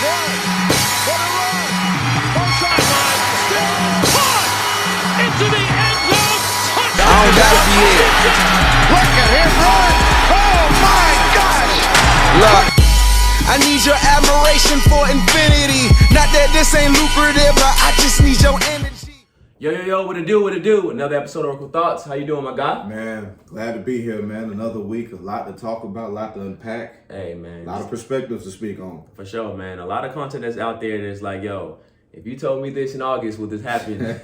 play. What a run. Far sideline. Still caught into the end zone. Touchdown. I don't gotta be here. Look at him run. Oh, my gosh. Look, I need your admiration for infinity. Not that this ain't lucrative, but I just need your energy. Yo, what it do? Another episode of Oracle Thoughts. How you doing, my guy? Man, glad to be here, man. Another week, a lot to talk about, a lot to unpack. Hey, man. A lot of perspectives to speak on. For sure, man. A lot of content that's out there that's like, yo, if you told me this in August, would this happen?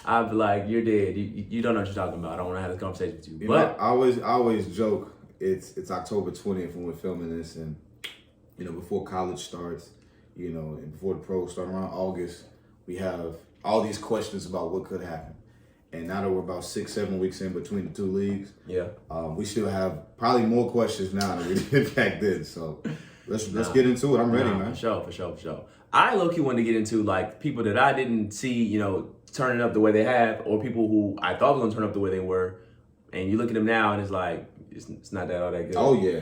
I'd be like, you're dead. You don't know what you're talking about. I don't want to have this conversation with you. You know, I always joke, it's October 20th when we're filming this, and, you know, before college starts, you know, and before the pros start around August, we have all these questions about what could happen. And now that we're about 6-7 weeks in between the two leagues, we still have probably more questions now than we did back then. So let's get into it. I'm ready, man. For sure. I low-key wanted to get into like people that I didn't see, you know, turning up the way they have, or people who I thought were going to turn up the way they were. And you look at them now and it's like, it's not all that good. Oh, yeah.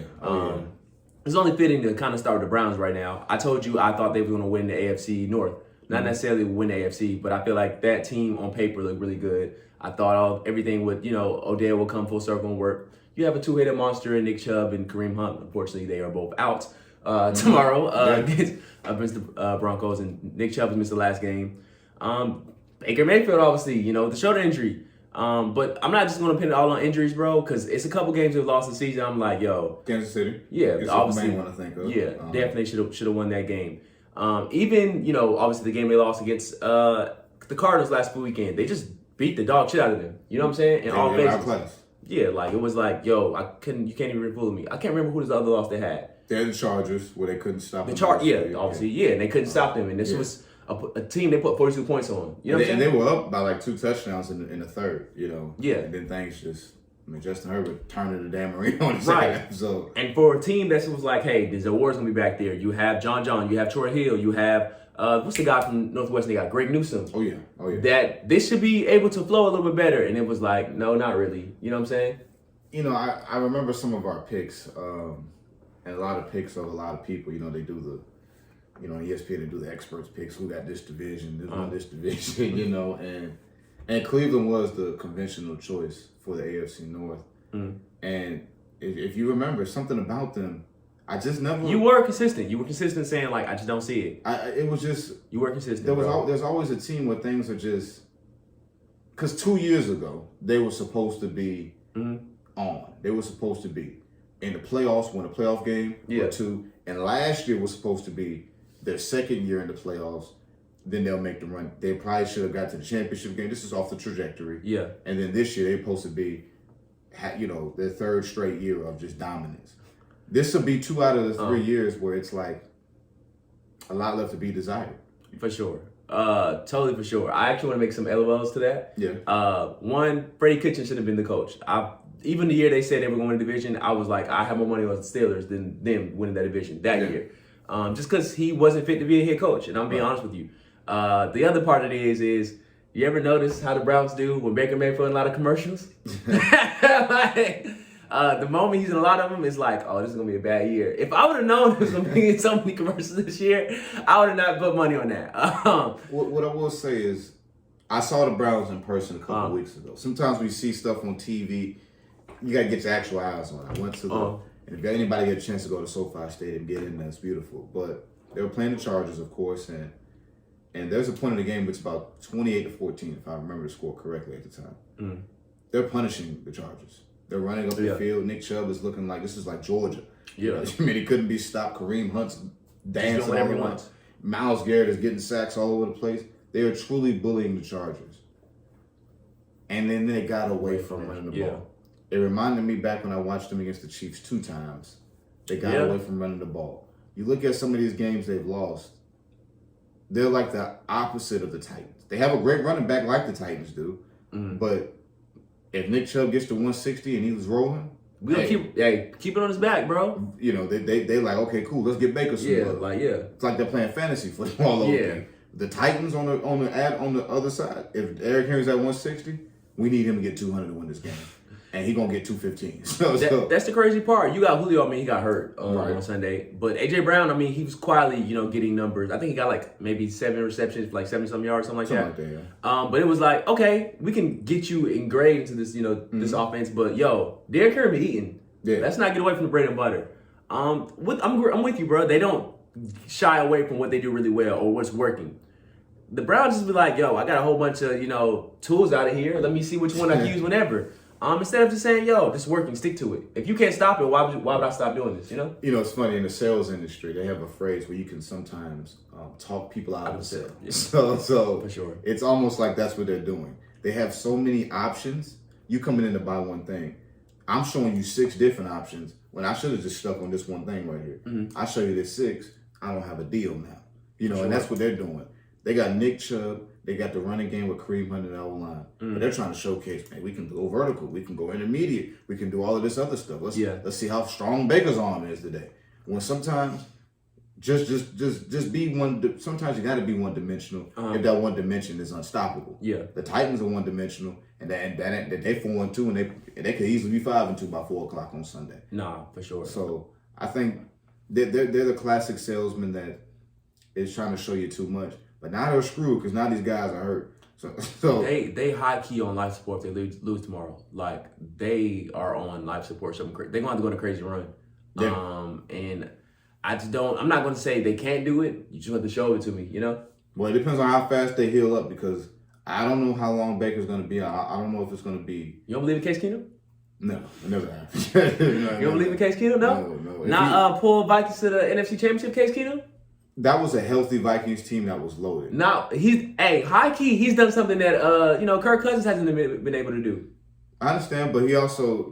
It's only fitting to kind of start with the Browns right now. I told you I thought they were going to win the AFC North. Not necessarily win the AFC, but I feel like that team on paper looked really good. I thought everything would, you know, Odell will come full circle and work. You have a two-headed monster in Nick Chubb and Kareem Hunt. Unfortunately, they are both out tomorrow against the Broncos, and Nick Chubb has missed the last game. Baker Mayfield, obviously, you know, the shoulder injury. But I'm not just going to pin it all on injuries, bro, because it's a couple games they've lost this season. I'm like, yo. Kansas City. Yeah, obviously. Main one to think of. Yeah, definitely should have won that game. Even, you know, obviously the game they lost against the Cardinals last weekend, they just beat the dog shit out of them. You know what I'm saying? In all phases. Yeah, like it was like, yo, you can't even fool me. I can't remember who the other loss they had. They're the Chargers, where they couldn't stop them. Obviously, and they couldn't stop them. And this was a team they put 42 points on. You know what I'm saying? And they were up by like 2 touchdowns in the third, you know. Yeah. And then things just, Justin Herbert turned the damn arena on his side. So. And for a team that was like, hey, there's awards going to be back there. You have John, you have Troy Hill, you have, what's the guy from Northwestern? They got Greg Newsome. Oh, yeah. That this should be able to flow a little bit better. And it was like, no, not really. You know what I'm saying? You know, I remember some of our picks, and a lot of picks of a lot of people. You know, they do on ESPN, they do the experts picks. Who got this division? This won this division, you know, and Cleveland was the conventional choice for the AFC North. And if you remember, something about them, I just never. You were consistent. You were consistent saying like, I just don't see it. It was just. You were consistent. There's always a team where things are just. Because 2 years ago they were supposed to be on. They were supposed to be in the playoffs, win a playoff game or two. And last year was supposed to be their second year in the playoffs. Then they'll make the run. They probably should have got to the championship game. This is off the trajectory. Yeah. And then this year they're supposed to be, you know, their third straight year of just dominance. This will be 2 out of the 3 years where it's like a lot left to be desired. For sure. Totally for sure. I actually want to make some LOLs to that. Yeah. One, Freddie Kitchens should have been the coach. Even the year they said they were going to division, I was like, I have more money on the Steelers than them winning that division that year. Just because he wasn't fit to be a head coach, and I'm being honest with you. The other part of it is you ever notice how the Browns do when Baker Mayfield in a lot of commercials? The moment he's in a lot of them, it's like, oh, this is going to be a bad year. If I would have known there was going to be in so many commercials this year, I would have not put money on that. What I will say is, I saw the Browns in person a couple of weeks ago. Sometimes we see stuff on TV, you got to get your actual eyes on it. I went to and if anybody get a chance to go to SoFi Stadium, get in there, it's beautiful. But they were playing the Chargers, of course, and there's a point in the game, it's about 28-14, if I remember the score correctly at the time. They're punishing the Chargers. They're running up the field. Nick Chubb is looking like this is like Georgia. Yeah. I mean, he couldn't be stopped. Kareem Hunt's dancing all around. Myles Garrett is getting sacks all over the place. They are truly bullying the Chargers. And then they got away from running the ball. It reminded me back when I watched them against the Chiefs 2 times. They got away from running the ball. You look at some of these games they've lost, they're like the opposite of the Titans. They have a great running back like the Titans do, but if Nick Chubb gets to 160 and he was rolling, we'll keep it on his back, bro. You know, they like, okay, cool, let's get Baker some love. It's like they're playing fantasy football over there. The Titans on the other side, if Eric Henry's at 160, we need him to get 200 to win this game. And he gonna get 215. That's the crazy part. You got Julio. I mean, he got hurt on Sunday, but AJ Brown. I mean, he was quietly, getting numbers. I think he got like maybe 7 receptions, for like 70-some yards, something like that. Yeah. But it was like, okay, we can get you engraved into this, this offense. But Derrick Henry be eating. Yeah. Let's not get away from the bread and butter. I'm with you, bro. They don't shy away from what they do really well or what's working. The Browns just be like, I got a whole bunch of tools out of here. Let me see which one I can use whenever. Instead of just saying, this is working, stick to it. If you can't stop it, why would I stop doing this, It's funny, in the sales industry, they have a phrase where you can sometimes talk people out of the sale. Yeah. So for sure. It's almost like that's what they're doing. They have so many options. You coming in to buy one thing. I'm showing you 6 different options when I should have just stuck on this one thing right here. Mm-hmm. I show you this 6, I don't have a deal now. And that's what they're doing. They got Nick Chubb. They got the running game with Kareem Hunt and the O-line. But they're trying to showcase, man, we can go vertical. We can go intermediate. We can do all of this other stuff. Let's see how strong Baker's arm is today. When sometimes just be one. Sometimes you got to be one-dimensional if that one dimension is unstoppable. Yeah. The Titans are one-dimensional, and they 4-2, and they could easily be 5-2 by 4 o'clock on Sunday. Nah, for sure. So I think they're the classic salesman that is trying to show you too much. But now they're screwed because now these guys are hurt. So they high key on life support if they lose tomorrow. Like, they are on life support. They're going to have to go on a crazy run. Yeah. And I just don't. I'm not going to say they can't do it. You just have to show it to me. Well, it depends on how fast they heal up, because I don't know how long Baker's going to be. I don't know if it's going to be. You don't believe in Case Keenum? No, I never have. You don't believe in Case Keenum? No. Not pull Vikings to the NFC Championship, Case Keenum? That was a healthy Vikings team that was loaded. Now, high key, he's done something that, Kirk Cousins hasn't been able to do. I understand, but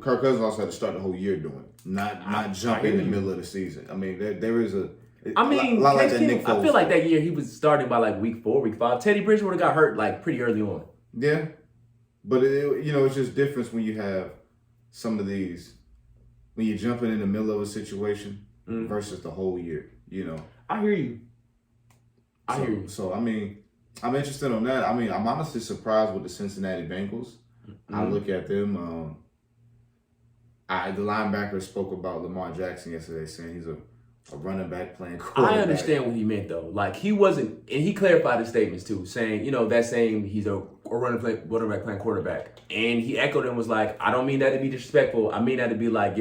Kirk Cousins also had to start the whole year doing it, not jump in the middle of the season. I mean, there is a lot like that Nick Foles. I feel like that year he was starting by like week 4, week 5. Teddy Bridgewater got hurt like pretty early on. Yeah, but it's just difference when you have some of these, when you're jumping in the middle of a situation versus the whole year, I hear you. So, I mean, I'm interested on that. I mean, I'm honestly surprised with the Cincinnati Bengals. I look at them. The linebacker spoke about Lamar Jackson yesterday, saying he's a running back playing quarterback. I understand what he meant, though. Like, he wasn't, and he clarified his statements, too, saying, that's saying he's a running back playing quarterback. And he echoed and was like, I don't mean that to be disrespectful. I mean that to be like,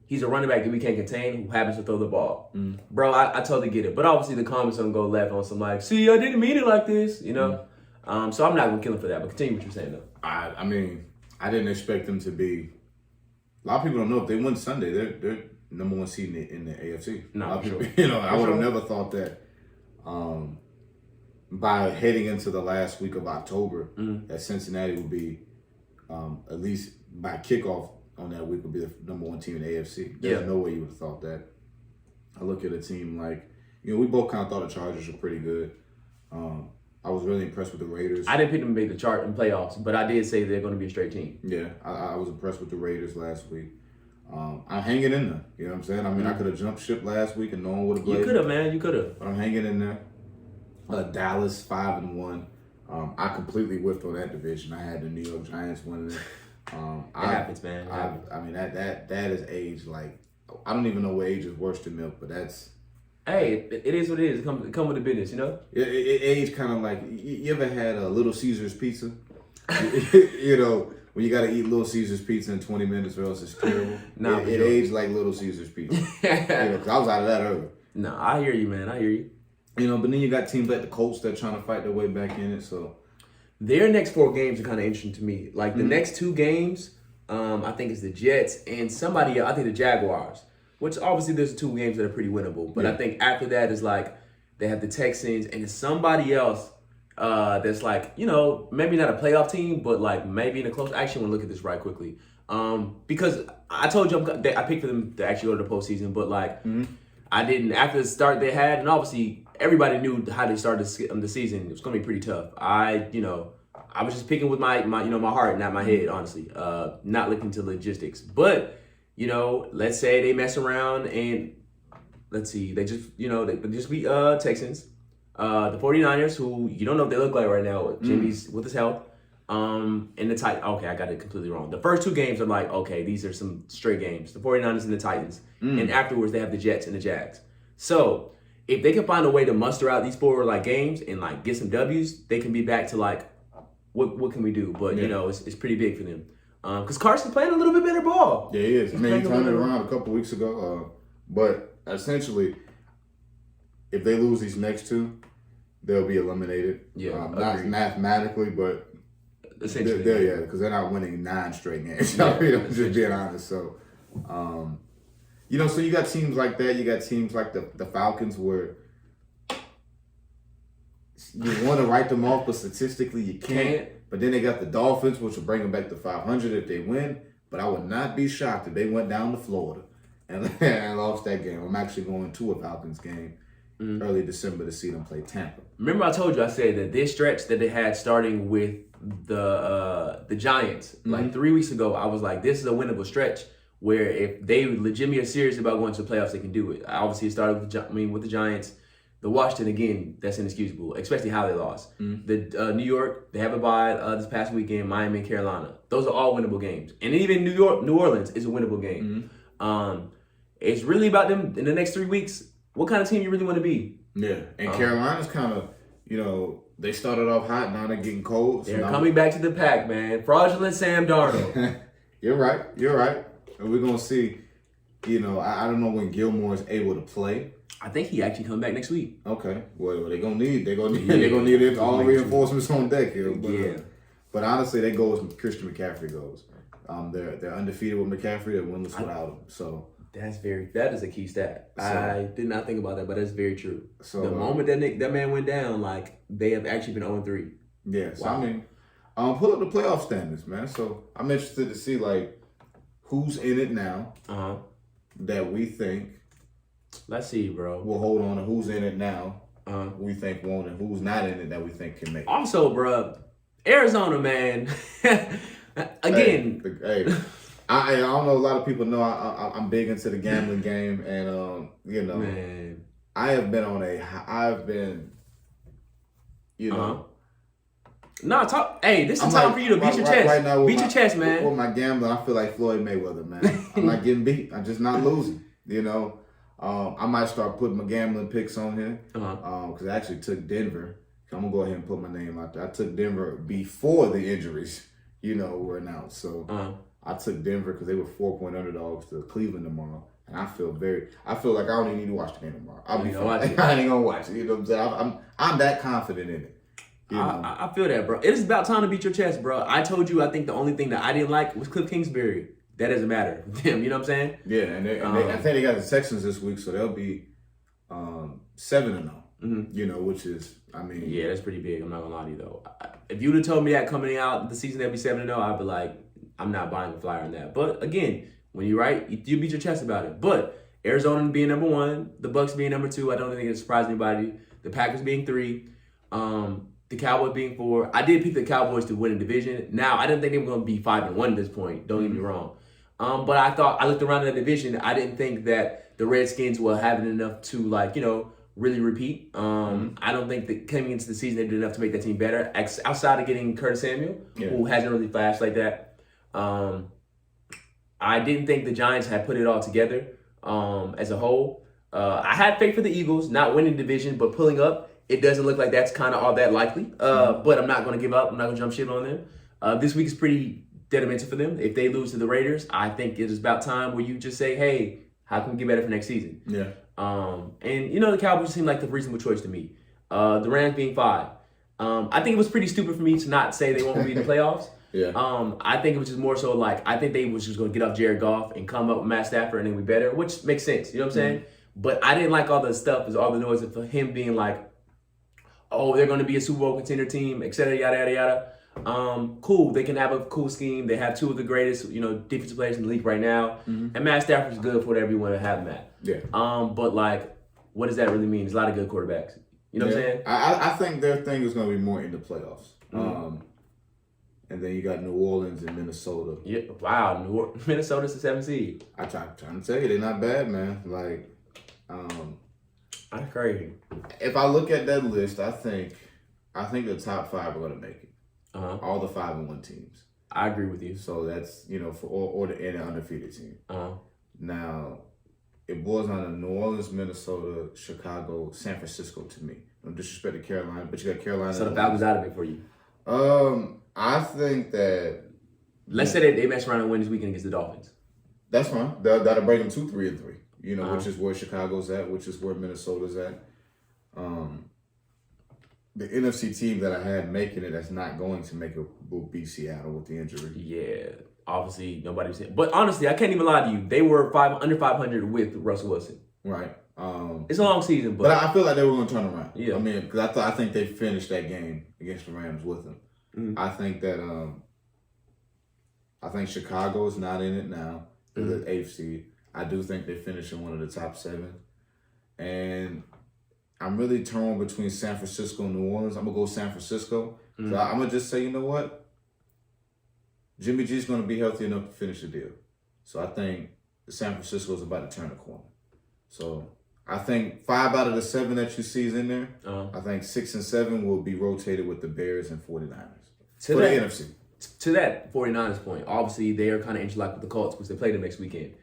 he's a running back that we can't contain who happens to throw the ball. Bro, I totally get it. But obviously the comments are going to go left on some like, see, I didn't mean it like this, So I'm not going to kill him for that. But continue what you're saying, though. I mean, I didn't expect them to be. A lot of people don't know if they win Sunday, they're number 1 seed in the AFC. No, for sure. I would have never thought that by heading into the last week of October that Cincinnati would be, at least by kickoff on that week, would be the number 1 team in the AFC. There's no way you would have thought that. I look at a team like, we both kind of thought the Chargers were pretty good. I was really impressed with the Raiders. I didn't pick them to make the chart in playoffs, but I did say they're going to be a straight team. Yeah, I was impressed with the Raiders last week. I'm hanging in there. You know what I'm saying? I mean, I could have jumped ship last week and no one would have blazed. You could have, man. You could have. But I'm hanging in there. Dallas 5-1. I completely whiffed on that division. I had the New York Giants winning it. It happens, man. I mean, that is age. Like, I don't even know what age is worse than milk, but that's. Hey, it is what it is. It come with the business, It age kind of like, you ever had a Little Caesars pizza? When you got to eat Little Caesars pizza in 20 minutes or else it's terrible. It aged like Little Caesars pizza. Because I was out of that early. No, I hear you, man. I hear you. But then you got teams like the Colts that are trying to fight their way back in it, so. Their next 4 games are kind of interesting to me. Like, the next 2 games, I think it's the Jets and I think the Jaguars. Which, obviously, there's 2 games that are pretty winnable. But I think after that is, like, they have the Texans and it's somebody else that's, like, maybe not a playoff team, but, like, maybe in a close. I actually want to look at this right quickly. Because I told you I picked for them to actually go to the postseason. But, like, I didn't. After the start they had, and obviously everybody knew how they started the season. It was going to be pretty tough. I was just picking with my heart, not my head, honestly. Not looking to logistics. But, let's say they mess around and let's see, they just beat Texans. The 49ers, who you don't know what they look like right now. Jimmy's with his health. And the Titans, okay, I got it completely wrong. The first 2 games are like, okay, these are some straight games. The 49ers and the Titans. And afterwards, they have the Jets and the Jags. So if they can find a way to muster out these 4 like games and like get some W's, they can be back to like, what can we do? But, you know, it's pretty big for them. Because Carson's playing a little bit better ball. Yeah, he is. I mean, he turned it around a couple weeks ago. But essentially, if they lose these next 2, they'll be eliminated. Yeah, not mathematically, but essentially, yeah, because they're not winning 9 straight games. I'm just being honest. So, you know, so you got teams like that. You got teams like the Falcons where you want to write them off, but statistically you can't. But then they got the Dolphins, which will bring them back to 500 if they win. But I would not be shocked if they went down to Florida and lost that game. I'm actually going to a Falcons game early December to see them play Tampa. Remember I told you, I said that this stretch that they had starting with the Giants, like 3 weeks ago, I was like, this is a winnable stretch where if they legitimately are serious about going to the playoffs, they can do it. Obviously, it started with the Giants. The Washington, again, that's inexcusable, especially how they lost. The New York, they have a bye this past weekend, Miami and Carolina. Those are all winnable games. And even New Orleans is a winnable game. It's really about them in the next 3 weeks. What kind of team you really want to be? Yeah, and Carolina's kind of, you know, they started off hot, now they're getting cold. They're coming back to the pack, man. Fraudulent Sam Darnold. You're right. And we're going to see, you know, I don't know when Gilmore is able to play. I think he actually come back next week. Okay. Well, they're gonna need it. All the reinforcements on deck here. But, but honestly, they go as Christian McCaffrey goes. They're undefeated with McCaffrey. They're winless without him. So that is a key stat. So, I did not think about that, but that's very true. So the moment that man went down, like they have actually been 0-3. Yeah. So wow. I mean, pull up the playoff standings, man. So I'm interested to see like who's in it now that we think. Let's see, bro. We'll hold on to who's in it now. We think won't, and who's not in it that we think can make it. Also, bro, Arizona, man. Again, I don't know. A lot of people know I'm big into the gambling game, and you know, man. I've been, you know. No, talk. Hey, this is time for you to beat your chest. Right now, beat your chest, man. With my gambling, I feel like Floyd Mayweather, man. I'm not getting beat. I'm just not losing. You know. I might start putting my gambling picks on here because I actually took Denver. I'm gonna go ahead and put my name out there. I took Denver before the injuries, you know, were announced. So I took Denver because they were 4-point underdogs to Cleveland tomorrow, and I feel like I don't even need to watch the game tomorrow. I ain't gonna watch it. You know what I'm saying? I'm that confident in it. You know? I feel that, bro. It is about time to beat your chest, bro. I told you. I think the only thing that I didn't like was Cliff Kingsbury. That doesn't matter. You know what I'm saying? Yeah, and I think they got the Texans this week, so they'll be 7-0. You know, which is, I mean, yeah, that's pretty big. I'm not gonna lie to you though. If you'd have told me that coming out the season they'll be 7-0, I'd be like, I'm not buying a flyer on that. But again, when you're right, you beat your chest about it. But Arizona being number 1, the Bucs being number 2, I don't think it surprised anybody. The Packers being 3, the Cowboys being 4. I did pick the Cowboys to win the division. Now I didn't think they were gonna be 5-1 at this point. Don't get me wrong. But I looked around at the division. I didn't think that the Redskins were having enough to, like, you know, really repeat. I don't think that coming into the season they did enough to make that team better. Outside of getting Curtis Samuel, who hasn't really flashed like that. I didn't think the Giants had put it all together as a whole. I had faith for the Eagles, not winning the division, but pulling up. It doesn't look like that's kind of all that likely. But I'm not going to give up. I'm not going to jump shit on them. This week is pretty detrimental for them. If they lose to the Raiders, I think it is about time where you just say, hey, how can we get better for next season? Yeah. And, you know, the Cowboys seem like the reasonable choice to me. The Rams being 5. I think it was pretty stupid for me to not say they won't be in the playoffs. I think it was just more so like, I think they was just going to get off Jared Goff and come up with Matt Stafford and then be better, which makes sense. You know what I'm saying? But I didn't like all the stuff, all the noise of him being like, oh, they're going to be a Super Bowl contender team, et cetera, yada, yada, yada. Cool. They can have a cool scheme. They have 2 of the greatest, you know, defensive players in the league right now. And Matt Stafford's good for whatever you want to have him at. Yeah. But like, what does that really mean? There's a lot of good quarterbacks. You know what I'm saying? I think their thing is going to be more in the playoffs. And then you got New Orleans and Minnesota. Yeah. Wow. Minnesota's the 7th seed. I'm trying to tell you, they're not bad, man. Like, that's crazy. If I look at that list, I think the top 5 are going to make it. all the 5-1 teams. I agree with you. So that's, for or the undefeated team. Now, it boils down to New Orleans, Minnesota, Chicago, San Francisco to me. No disrespect to Carolina, but you got Carolina. So the Falcons out of it for you. I think that. Let's say that they mess around and win this weekend against the Dolphins. That's fine. That'll bring them to 3-3. Which is where Chicago's at, which is where Minnesota's at. The NFC team that I had making it that's not going to make it will be Seattle with the injury. Yeah, obviously nobody was saying. But honestly, I can't even lie to you. They were under 500 with Russell Wilson. Right. It's a long season, but I feel like they were going to turn around. Yeah. I mean, because I think they finished that game against the Rams with them. I think that I think Chicago is not in it now. They're the 8th seed. I do think they finish in one of the top 7. And I'm really torn between San Francisco and New Orleans. I'm going to go San Francisco. So I'm going to just say, you know what? Jimmy G's going to be healthy enough to finish the deal. So I think San Francisco is about to turn the corner. So I think 5 out of the 7 that you see is in there. I think 6 and 7 will be rotated with the Bears and 49ers. For the NFC. To that 49ers point, obviously they are kind of interlocked with the Colts because they play them next weekend.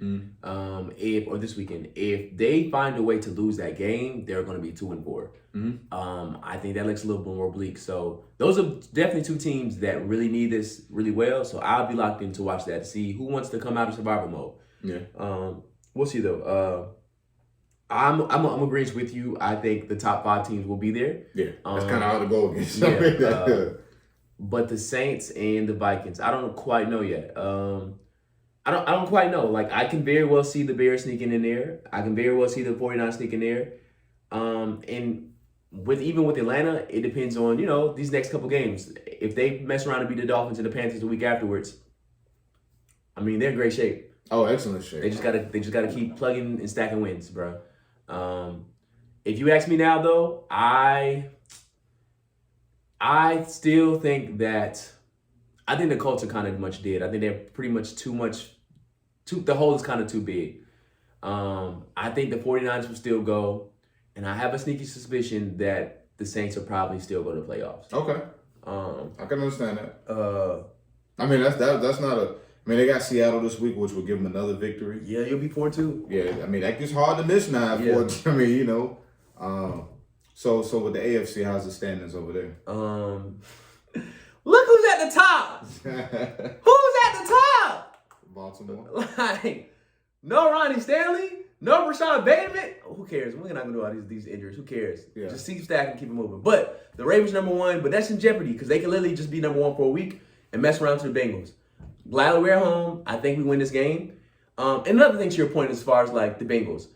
This weekend. If they find a way to lose that game, they're going to be 2-4. I think that looks a little bit more bleak. So those are definitely 2 teams that really need this really well. So I'll be locked in to watch that to see who wants to come out of survival mode. Yeah. We'll see though. I'm agreeing with you. I think the top 5 teams will be there. Yeah, that's kind of hard to go against. But the Saints and the Vikings, I don't quite know yet. I don't quite know. Like, I can very well see the Bears sneaking in there. I can very well see the 49ers sneaking there. And even with Atlanta, it depends on, these next couple games. If they mess around and beat the Dolphins and the Panthers the week afterwards, I mean, they're in great shape. Oh, excellent shape. They just gotta keep plugging and stacking wins, bro. If you ask me now, though, I still think that the Colts are kind of much dead. I think they're pretty much the hole is kind of too big. I think the 49ers will still go, and I have a sneaky suspicion that the Saints will probably still go to the playoffs. Okay. I can understand that. I mean, that's not a. I mean, they got Seattle this week, which will give them another victory. Yeah, you'll be 4-2. Yeah, I mean, that gets hard to miss now. Yeah. I mean, So with the AFC, how's the standings over there? Look who's at the top. Who's at the top? Baltimore. Like, no Ronnie Stanley, no Rashad Bateman. Who cares? We're not gonna do all these injuries. Who cares? Yeah. Just see stack and keep it moving. But the Ravens #1, but that's in jeopardy because they can literally just be #1 for a week and mess around to the Bengals. Gladly we're at home. I think we win this game. And another thing to your point as far as like the Bengals.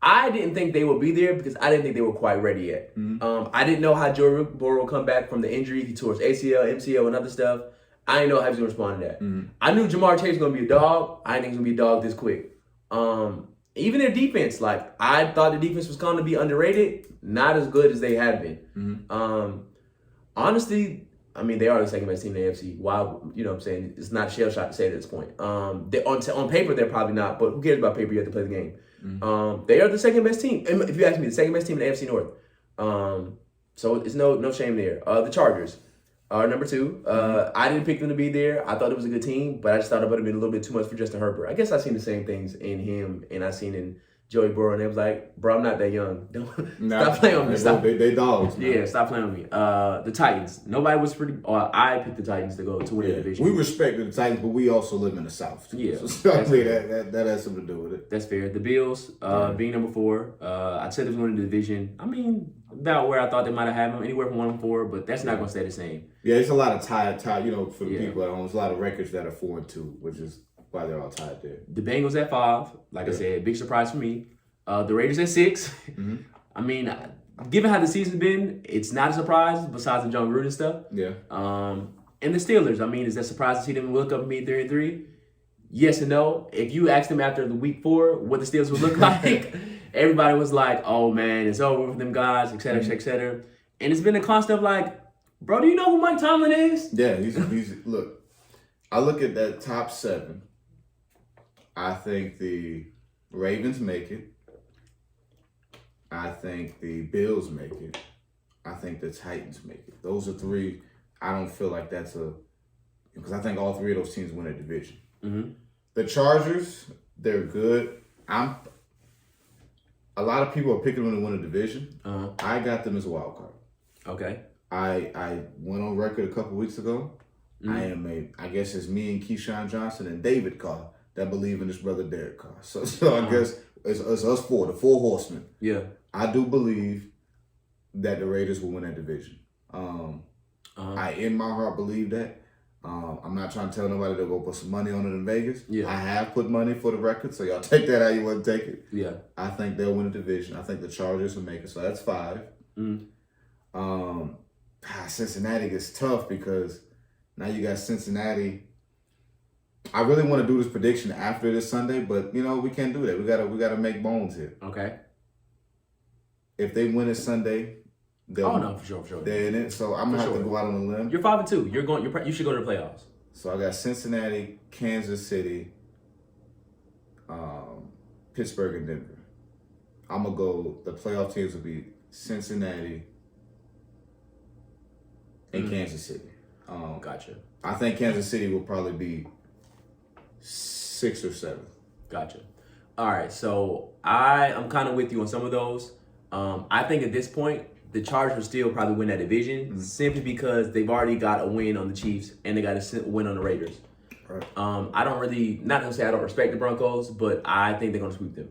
I didn't think they would be there because I didn't think they were quite ready yet. I didn't know how Joe Burrow would come back from the injury. He tore his ACL, MCL, and other stuff. I didn't know how he was going to respond to that. I knew Jamar Chase was going to be a dog. I didn't think he was going to be a dog this quick. Even their defense, like, I thought the defense was going to be underrated. Not as good as they had been. Honestly, I mean, they are the second best team in the AFC. Why, you know what I'm saying? It's not a shell shot to say at this point. On paper, they're probably not, but who cares about paper? You have to play the game. They are the second best team. If you ask me, the second best team in the AFC North. So it's no shame there. The Chargers are #2. I didn't pick them to be there. I thought it was a good team, but I just thought it would have been a little bit too much for Justin Herbert. I guess I seen the same things in him and I seen in Joey Burrow, and it was like, bro, I'm not that young. Stop playing with me. Stop. They dogs, man. Yeah, stop playing with me. The Titans. Nobody was pretty. I picked the Titans to go to win the division. We respected the Titans, but we also live in the South. Yeah, so that has something to do with it. That's fair. The Bills, being #4. I said they was winning the division. I mean, about where I thought they might have had them, anywhere from 1 and 4, but that's not going to stay the same. Yeah, it's a lot of tied. For the people at home, there's a lot of records that are 4 and 2, which is why they're all tied there. The Bengals at 5. Like I said, big surprise for me. The Raiders at 6. I mean, given how the season's been, it's not a surprise besides the John Gruden stuff. Yeah. And the Steelers, I mean, is that surprise to see them look up and be 3-3? Yes and no. If you asked them after the week 4 what the Steelers would look like, everybody was like, oh man, it's over for them guys, et cetera, et cetera. And it's been a constant of like, bro, do you know who Mike Tomlin is? Yeah, he's look, I look at that top 7. I think the Ravens make it. I think the Bills make it. I think the Titans make it. Those are 3. I don't feel like that's because I think all three of those teams win a division. Mm-hmm. The Chargers, they're good. A lot of people are picking them to win a division. I got them as a wild card. Okay. I went on record a couple weeks ago. I guess it's me and Keyshawn Johnson and David Carr that believe in his brother Derek Carr. So I guess it's us four, the four horsemen. Yeah. I do believe that the Raiders will win that division. I, in my heart, believe that. I'm not trying to tell nobody to go put some money on it in Vegas. Yeah. I have put money for the record, so y'all take that how you want to take it. Yeah. I think they'll win the division. I think the Chargers will make it, so that's 5. Cincinnati is tough because now you got Cincinnati. I really want to do this prediction after this Sunday, but we can't do that. We gotta make bones here. Okay. If they win this Sunday, no, for sure. They're in it. So I'm gonna have to go out on a limb. You're 5-2. You should go to the playoffs. So I got Cincinnati, Kansas City, Pittsburgh, and Denver. I'm gonna go. The playoff teams will be Cincinnati and Kansas City. Gotcha. I think Kansas City will probably be 6 or 7. Gotcha. All right, so I'm kind of with you on some of those. I think at this point, the Chargers will still probably win that division simply because they've already got a win on the Chiefs and they got a win on the Raiders. Right. I don't really, not to say I don't respect the Broncos, but I think they're going to sweep them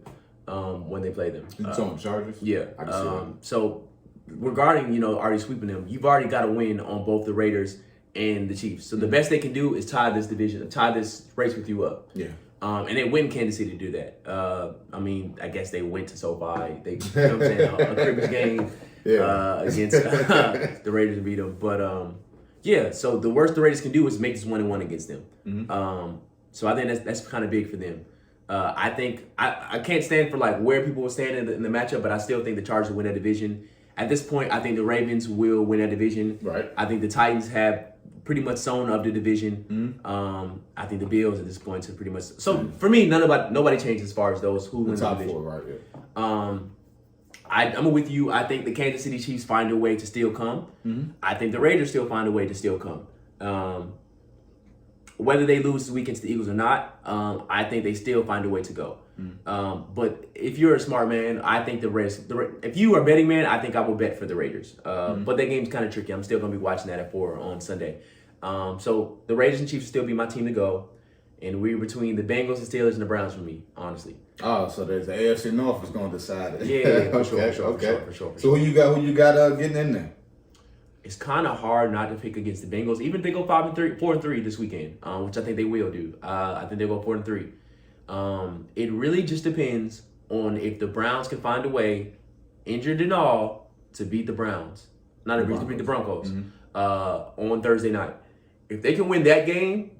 when they play them. You talking Chargers? Yeah. I can see that. So regarding, already sweeping them, you've already got a win on both the Raiders and the Chiefs. So the best they can do is tie this race with you up. Yeah. And they win Kansas City to do that. I guess they went to SoFi. They, you know what I'm saying, a cribbage game against the Raiders and beat them. But so the worst the Raiders can do is make this 1-1 against them. So I think that's kind of big for them. I think I can't stand for where people will stand in the matchup, but I still think the Chargers will win that division. At this point, I think the Ravens will win that division. Right. I think the Titans have pretty much sewn up the division. I think the Bills at this point are pretty much for me. Nobody changed as far as those who wins the division. 4, right? Yeah. I'm with you. I think the Kansas City Chiefs find a way to still come. I think the Raiders still find a way to still come. Whether they lose this week against the Eagles or not, I think they still find a way to go. But if you're a smart man, I think if you are a betting man, I think I will bet for the Raiders. But that game's kind of tricky. I'm still going to be watching that at 4 on Sunday. So the Raiders and Chiefs will still be my team to go. And we're between the Bengals, the Steelers, and the Browns for me, honestly. Oh, so there's the AFC North is going to decide it. Yeah, for sure. So who you got getting in there? It's kind of hard not to pick against the Bengals, even if they go 4-3 this weekend, which I think they will do. I think they'll go 4-3. It really just depends on if the Browns can find a way, injured and all, to beat the Browns. To beat the Broncos on Thursday night. If they can win that game,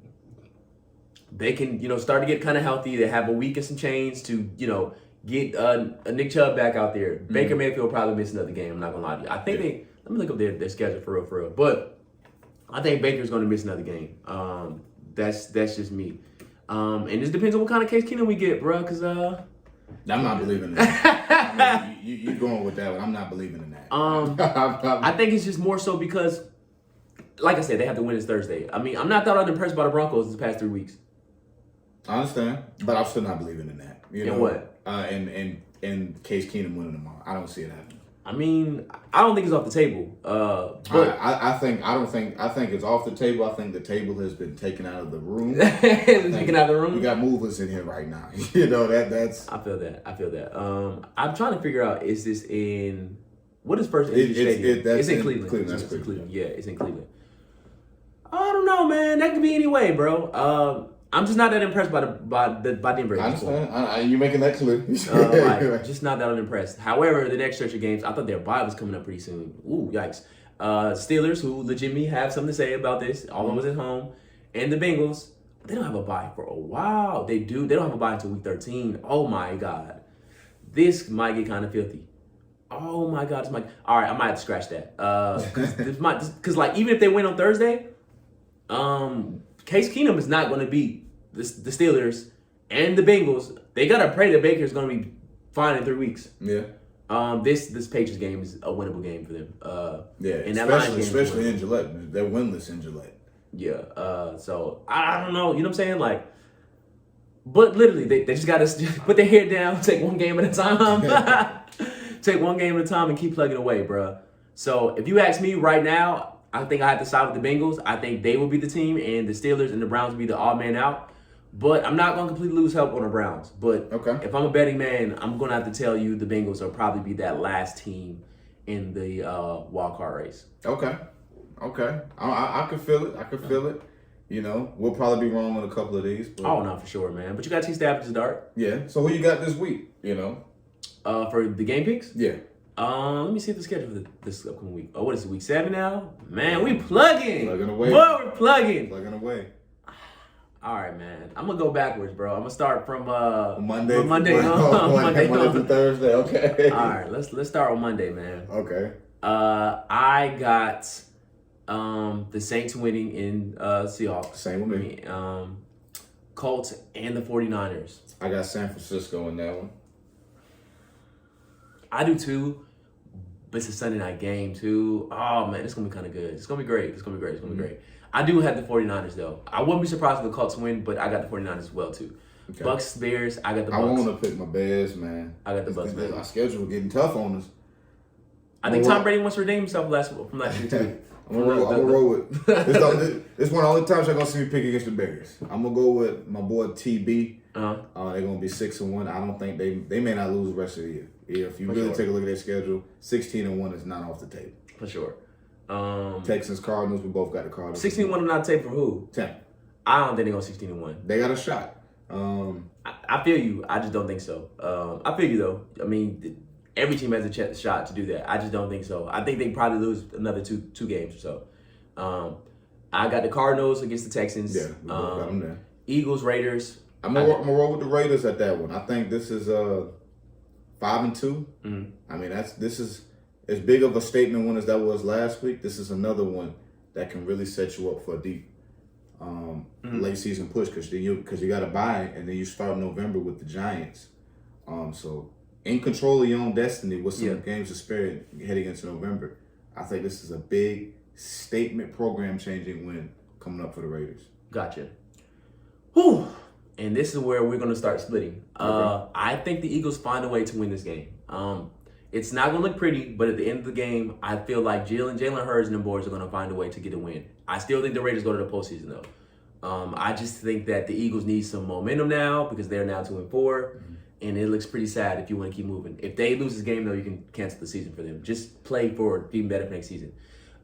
they can, start to get kind of healthy. They have a week and some change to, get a Nick Chubb back out there. Baker Mayfield will probably miss another game. I'm not gonna lie to you. I think let me look up their schedule for real. But I think Baker's gonna miss another game. That's just me. And this depends on what kind of Case Keenum we get, bro. Cause I'm not believing in that. You going with that one? I'm not believing in that. I think it's just more so because, like I said, they have to win this Thursday. I'm not that unimpressed by the Broncos this past 3 weeks. I understand, but I'm still not believing in that. What? And Case Keenum winning tomorrow. I don't see it happening. I don't think it's off the table. But I think it's off the table. I think the table has been taken out of the room. Taken out of the room. We got movers in here right now. That's. I feel that. I'm trying to figure out, is this in what is first stadium? It's in Cleveland. That's Cleveland. Yeah, it's in Cleveland. I don't know, man. That could be any way, bro. I'm just not that impressed by Denver. I understand. You're making that clear. Just not that unimpressed. However, the next stretch of games, I thought their bye was coming up pretty soon. Ooh, yikes. Steelers, who legitimately have something to say about this, all of us at home, and the Bengals, they don't have a bye for a while. They do. They don't have a bye until week 13. Oh my God. This might get kind of filthy. Oh my God. All right, I might have to scratch that. Because even if they win on Thursday, Case Keenum is not going to beat the Steelers and the Bengals. They got to pray that Baker's going to be fine in 3 weeks. Yeah. This Patriots game is a winnable game for them. Yeah, and that especially in Gillette. They're winless in Gillette. Yeah. So I don't know. You know what I'm saying? Like, but literally, they just got to put their head down, take one game at a time. Take one game at a time and keep plugging away, bro. So if you ask me right now, I think I have to side with the Bengals. I think they will be the team, and the Steelers and the Browns will be the odd man out. But I'm not going to completely lose hope on the Browns. But if I'm a betting man, I'm going to have to tell you the Bengals will probably be that last team in the wild card race. Okay. I can feel it. I can feel it. You know, we'll probably be wrong on a couple of these. But... Oh, no, for sure, man. But you got to stab the dart. Yeah. So who you got this week, you know? For the game picks? Yeah. Let me see the schedule for this upcoming week. Oh, what is it, week 7 now? Man, we plugging. Plugging away. Boy, we're plugging. Plugging away. All right, man. I'm going to go backwards, bro. I'm going to start from Monday. Monday to Thursday. Okay. All right, let's start on Monday, man. Okay. I got the Saints winning in Seahawks. Same with me. Colts and the 49ers. I got San Francisco in that one. I do too, but it's a Sunday night game too. Oh, man, it's going to be kind of good. It's going to be great. It's going to be great. I do have the 49ers, though. I wouldn't be surprised if the Colts win, but I got the 49ers as well, too. Okay. Bucks, Bears, I got the Bucks. I want to pick my Bears, man. I got the Bucks, man. Our schedule getting tough on us. I think Tom Brady wants to redeem himself from last year, too. I'm going to roll with This one of the only times you're going to see me pick against the Bears. I'm going to go with my boy TB. They're going to be 6-1. I don't think they may not lose the rest of the year. If you really take a look at their schedule, 16-1 is not off the table. For sure. Texans, Cardinals, we both got the Cardinals. 16-1 not tape for who? 10. I don't think they're going 16-1. They got a shot. I feel you. I just don't think so. I feel you, though. I mean, every team has a shot to do that. I just don't think so. I think they probably lose another two games or so. I got the Cardinals against the Texans. Yeah, we both got them there. Eagles, Raiders. I'm gonna roll with the Raiders at that one. I think this is 5-2. Mm-hmm. I mean, this is as big of a statement win as that was last week. This is another one that can really set you up for a deep late season push because you got to buy and then you start November with the Giants. So in control of your own destiny with some games to spare heading into November. I think this is a big statement program changing win coming up for the Raiders. Gotcha. Whew. And this is where we're going to start splitting. Okay. I think the Eagles find a way to win this game. It's not going to look pretty, but at the end of the game, I feel like Jalen Hurts and the boys are going to find a way to get a win. I still think the Raiders go to the postseason, though. I just think that the Eagles need some momentum now because they're now 2-4, and it looks pretty sad if you want to keep moving. If they lose this game, though, you can cancel the season for them. Just play for even better for next season.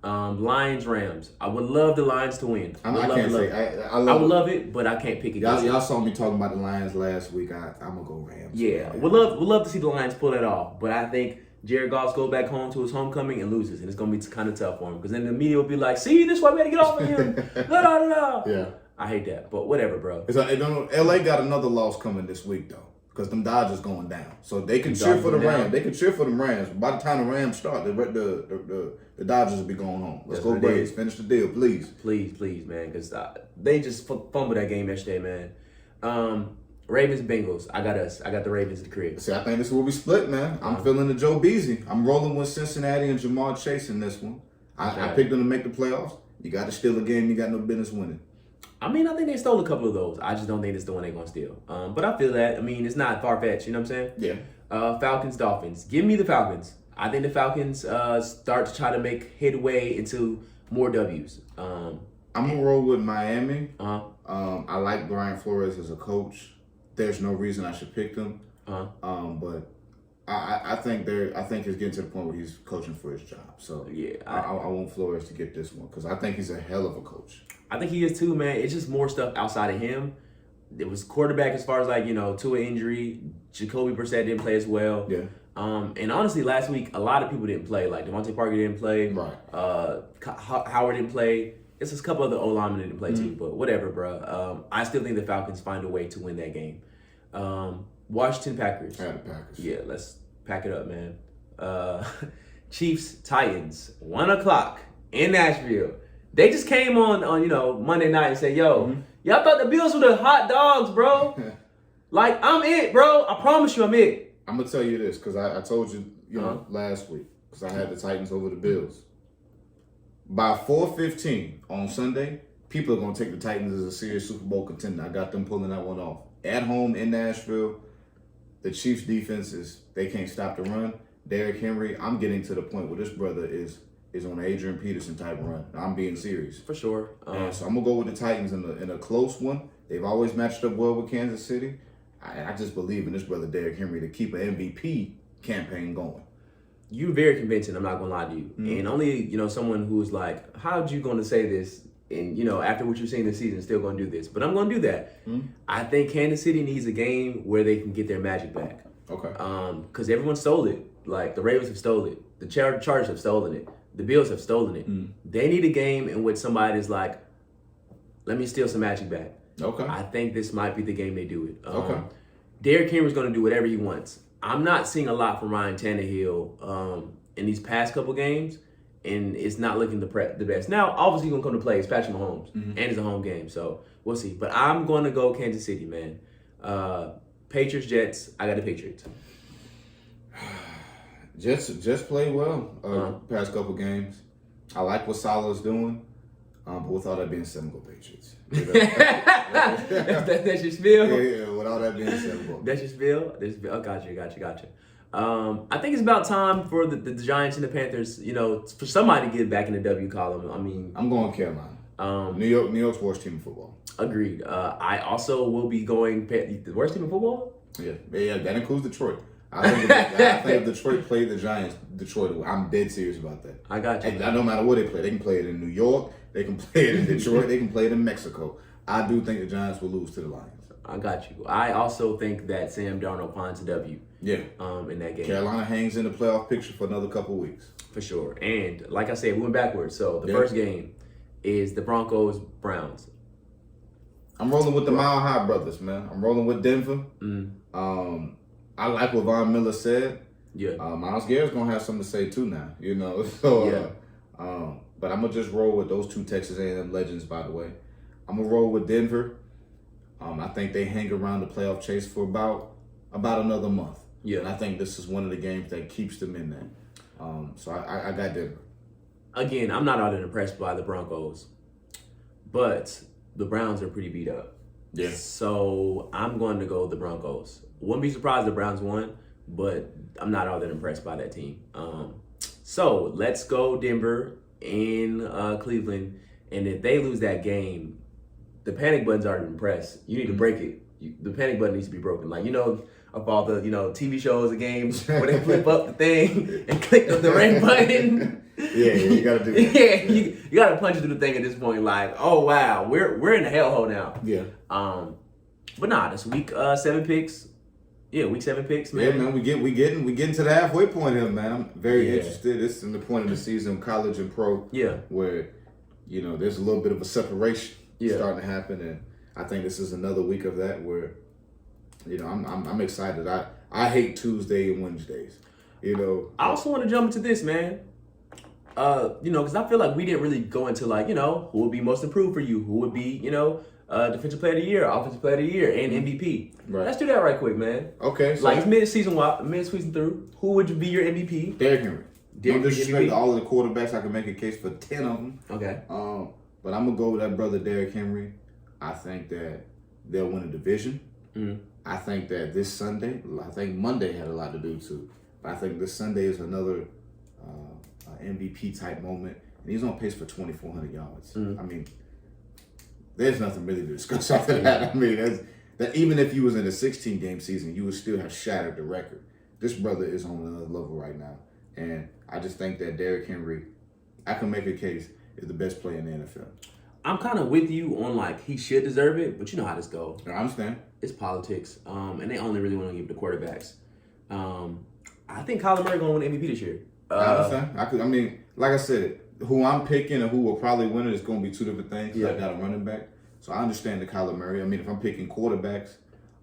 Lions, Rams. I would love the Lions to win. I would love it, but I can't pick against y'all saw me talking about the Lions last week. I'm gonna go Rams. Yeah, we'd love to see the Lions pull that off, but I think Jared Goff goes back home to his homecoming and loses, and it's gonna be kind of tough for him because then the media will be like, "See, this is why we got to get off of him." Yeah, I hate that, but whatever, bro. LA got another loss coming this week though. Because them Dodgers going down, so they can cheer for the Rams. They can cheer for the Rams. By the time the Rams start, the Dodgers will be going home. Let's go Braves. Finish the deal, please. Please, man. Because they just fumbled that game yesterday, man. Ravens, Bengals. I got us. I got the Ravens to crib. See, I think this will be split, man. I'm feeling the Joe Beasy. I'm rolling with Cincinnati and Jamar Chase in this one. I picked them to make the playoffs. You got to steal a game you got no business winning. I mean, I think they stole a couple of those. I just don't think it's the one they're going to steal. But I feel that. I mean, it's not far-fetched. You know what I'm saying? Yeah. Falcons, Dolphins. Give me the Falcons. I think the Falcons start to try to make headway into more W's. I'm going to roll with Miami. I like Brian Flores as a coach. There's no reason I should pick them. But I think he's getting to the point where he's coaching for his job. So yeah, I want Flores to get this one because I think he's a hell of a coach. I think he is too, man. It's just more stuff outside of him. It was quarterback as far as Tua injury. Jacoby Brissett didn't play as well. Yeah. And honestly, last week a lot of people didn't play. Like Devontae Parker didn't play. Right. Howard didn't play. It's just a couple other O-linemen didn't play too. But whatever, bro. I still think the Falcons find a way to win that game. Washington Packers. I got the Packers. Yeah, let's pack it up, man. Chiefs Titans 1:00 in Nashville. They just came on Monday night and said, "Yo, y'all thought the Bills were the hot dogs, bro? Like I'm it, bro. I promise you, I'm it." I'm gonna tell you this because I told you last week because I had the Titans over the Bills. By 4:15 on Sunday, people are going to take the Titans as a serious Super Bowl contender. I got them pulling that one off. At home in Nashville, the Chiefs' defense they can't stop the run. Derrick Henry, I'm getting to the point where this brother is on an Adrian Peterson type run. I'm being serious. For sure. So I'm going to go with the Titans in a close one. They've always matched up well with Kansas City. I just believe in this brother Derrick Henry to keep an MVP campaign going. You're very convincing, I'm not going to lie to you. And only, someone who's like, how'd you going to say this? And, after what you've seen this season, still going to do this. But I'm going to do that. I think Kansas City needs a game where they can get their magic back. Okay. Because everyone stole it. Like, the Ravens have stolen it. The Chargers have stolen it. The Bills have stolen it. They need a game in which somebody's like, let me steal some magic back. Okay. I think this might be the game they do it. Okay. Derrick Henry's going to do whatever he wants. I'm not seeing a lot from Ryan Tannehill in these past couple games, and it's not looking the best. Now, obviously, he's going to come to play. It's Patrick Mahomes, and it's a home game, so we'll see. But I'm going to go Kansas City, man. Patriots, Jets. I got the Patriots. Jets played well past couple games. I like what Salah's doing, but with all that being said, I'm going to go Patriots. That's your spiel? Yeah, with all that being said. That's your spiel? Oh, gotcha. I think it's about time for the Giants and the Panthers, for somebody to get back in the W column. I mean, I'm going Carolina. New York's worst team in football. Agreed. I also will be going the worst team in football? Yeah, that includes Detroit. I think if Detroit played the Giants, Detroit, I'm dead serious about that. I got you. No matter where they play. They can play it in New York. They can play it in Detroit. They can play it in Mexico. I do think the Giants will lose to the Lions. I got you. I also think that Sam Darnold finds a W. Yeah. In that game. Carolina hangs in the playoff picture for another couple weeks. For sure. And like I said, we went backwards. So the first game is the Broncos Browns. I'm rolling with the Mile High brothers, man. I'm rolling with Denver. I like what Von Miller said. Yeah. Myles Garrett's gonna have something to say too now. So but I'm gonna just roll with those two Texas A&M legends, by the way. I'm gonna roll with Denver. I think they hang around the playoff chase for about another month. Yeah. And I think this is one of the games that keeps them in there. So I got Denver. Again, I'm not all that impressed by the Broncos, but the Browns are pretty beat up. Yeah. So I'm going to go with the Broncos. Wouldn't be surprised the Browns won, but I'm not all that impressed by that team. So let's go Denver in Cleveland. And if they lose that game, the panic button's already been pressed. You need to break it. The panic button needs to be broken. Like, of all the, TV shows and games where they flip up the thing and click the red button. Yeah, you got to do that. Yeah, you got to punch through the thing at this point. Like, oh, wow, we're in the hellhole now. Yeah. But nah, this week 7 picks. Yeah, week 7 picks, man. Yeah, man, we getting to the halfway point here, man. I'm very interested. This is the point of the season, college and pro. Yeah. Where, there's a little bit of a separation starting to happen, and I think this is another week of that where, I'm excited. I hate Tuesday and Wednesdays. I also want to jump into this, man. Because I feel like we didn't really go into who would be most improved for you, who would be, defensive player of the year, offensive player of the year, and MVP. Right. Let's do that right quick, man. Okay. So it's mid-season through. Who would be your MVP? Derrick Henry. Derrick No disrespect to all of the quarterbacks. I can make a case for 10 of them. Okay. But I'm going to go with that brother Derrick Henry. I think that they'll win a division. I think that this Sunday, I think Monday had a lot to do too. But I think this Sunday is another MVP type moment. And he's on pace for 2,400 yards. I mean, there's nothing really to discuss after that. I mean, that even if you was in a 16-game season, you would still have shattered the record. This brother is on another level right now. And I just think that Derrick Henry, I can make a case, is the best player in the NFL. I'm kind of with you on he should deserve it, but you know how this goes. I understand. It's politics, and they only really want to give it to quarterbacks. I think Kyler Murray going to win MVP this year. I understand. Like I said, who I'm picking and who will probably win it is going to be two different things. Yeah. I got a running back. So I understand the Kyler Murray. If I'm picking quarterbacks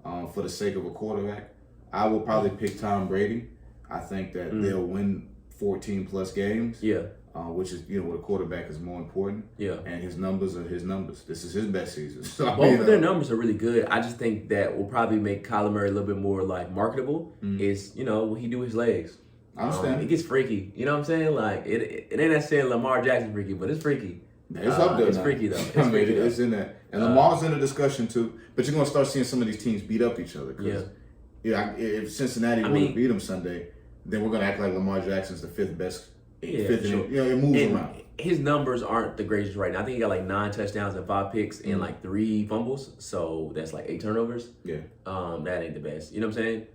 for the sake of a quarterback, I will probably pick Tom Brady. I think that they'll win 14-plus games. Yeah. Which is, with a quarterback is more important. Yeah. And his numbers are his numbers. This is his best season. So, both of their numbers are really good. I just think that will probably make Kyler Murray a little bit more, marketable is, will he do his legs? I understand. It gets freaky. You know what I'm saying? Like, it ain't necessarily Lamar Jackson freaky, but it's freaky. It's up there. It's now. freaky, though. It's in there. And Lamar's in the discussion, too. But you're going to start seeing some of these teams beat up each other. If Cincinnati were to beat them Sunday, then we're going to act like Lamar Jackson's the fifth best. Fifth, sure. It moves around. His numbers aren't the greatest right now. I think he got like 9 touchdowns and 5 picks and like 3 fumbles. So that's like 8 turnovers. Yeah. That ain't the best. You know what I'm saying?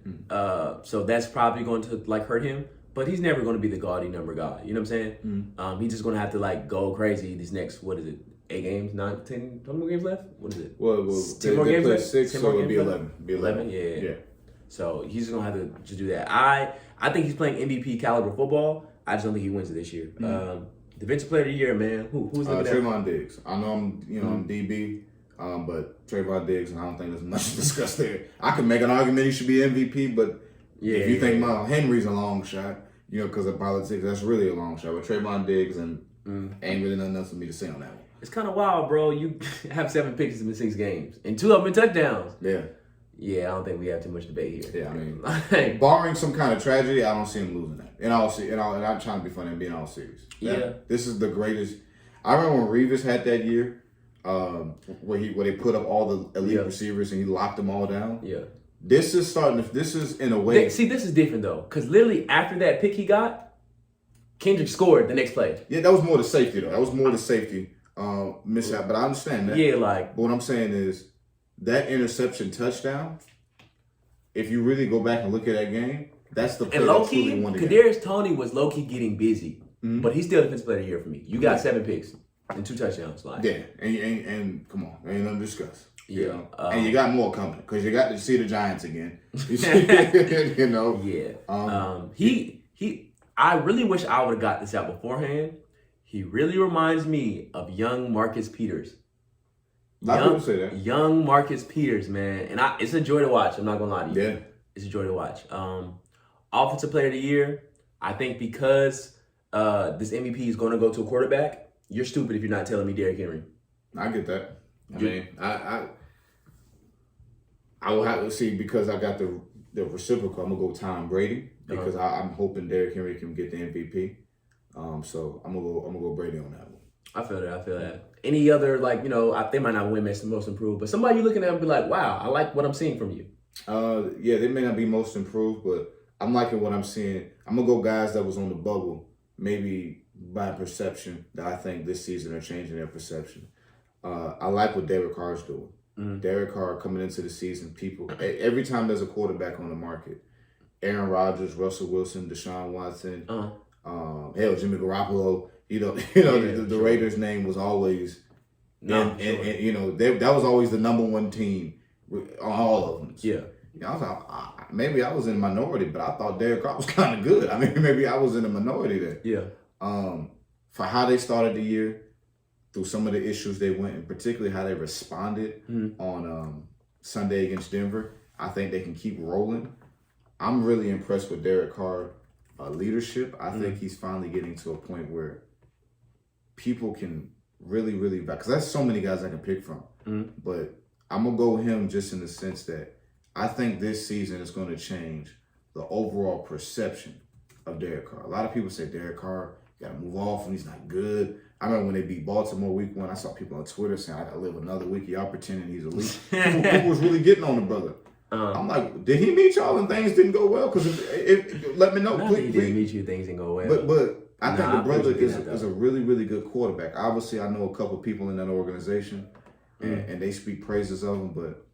So that's probably going to like hurt him. But he's never going to be the gaudy number guy. You know what I'm saying? He's just going to have to like go crazy these next, 8 games, 9, 10, 20 more games left? What is it? Well 10 more games left? 6, 10 so it'll be left? 11. 11? Yeah. So he's just going to have to just do that. I think he's playing MVP caliber football. I just don't think he wins it this year. Defensive player of the year, man. Who's looking at? Trayvon Diggs. I know I'm DB, but Trayvon Diggs, and I don't think there's much to discuss there. I can make an argument he should be MVP, but if you think Miles Henry's a long shot, because of politics, that's really a long shot. But Trayvon Diggs and ain't really nothing else for me to say on that one. It's kind of wild, bro. You have 7 picks in 6 games, and 2 of them in touchdowns. Yeah, I don't think we have too much debate here. Yeah, I mean, barring some kind of tragedy, I don't see him losing that. And I'm trying to be funny and being all serious. This is the greatest. I remember when Revis had that year, where they put up all the elite receivers and he locked them all down. Yeah. This is in a way. See, this is different though, because literally after that pick he got, Kendrick scored the next play. Yeah, that was more the safety though. That was more the safety mishap. But I understand that. Yeah, like. But what I'm saying is, that interception touchdown, if you really go back and look at that game, that's the play that truly won the game. Kadarius Toney was low-key getting busy, but he's still defensive player of the year for me. You got 7 picks and 2 touchdowns. Like. Yeah, and come on, ain't nothing to discuss. Yeah. And you got more coming, because you got to see the Giants again. I really wish I would have got this out beforehand. He really reminds me of young Marcus Peters. People say that. Young Marcus Peters, man. And it's a joy to watch. I'm not going to lie to you. Yeah. It's a joy to watch. Offensive player of the year, I think because this MVP is going to go to a quarterback, you're stupid if you're not telling me Derrick Henry. I get that. I mean, I will have to see, because I got the reciprocal. I'm going to go Tom Brady, because I'm hoping Derrick Henry can get the MVP. So I'm gonna go Brady on that one. I feel that. Any other, they might not win most improved, but somebody you looking at and be like, wow, I like what I'm seeing from you. They may not be most improved, but I'm liking what I'm seeing. I'm gonna go guys that was on the bubble, maybe by perception, that I think this season are changing their perception. I like what Derek Carr's doing. Derek Carr coming into the season, every time there's a quarterback on the market, Aaron Rodgers, Russell Wilson, Deshaun Watson, Jimmy Garoppolo. The Raiders' name was always, that was always the number one team on all of them. Yeah. I was like, maybe I was in the minority, but I thought Derek Carr was kind of good. I mean, maybe I was in the minority there. Yeah. For how they started the year, through some of the issues they went, and particularly how they responded on Sunday against Denver, I think they can keep rolling. I'm really impressed with Derek Carr leadership. I think he's finally getting to a point where people can really, really, because there's so many guys I can pick from. But I'm going to go with him just in the sense that I think this season is going to change the overall perception of Derek Carr. A lot of people say Derek Carr got to move off and he's not good. I remember when they beat Baltimore week 1, I saw people on Twitter saying, I got to live another week. Y'all pretending he's elite. Who was really getting on the brother? I'm like, did he meet y'all and things didn't go well? Because let me know, please. He didn't meet you, things didn't go well. But I think the brother is a really, really good quarterback. Obviously, I know a couple people in that organization, and they speak praises of him, but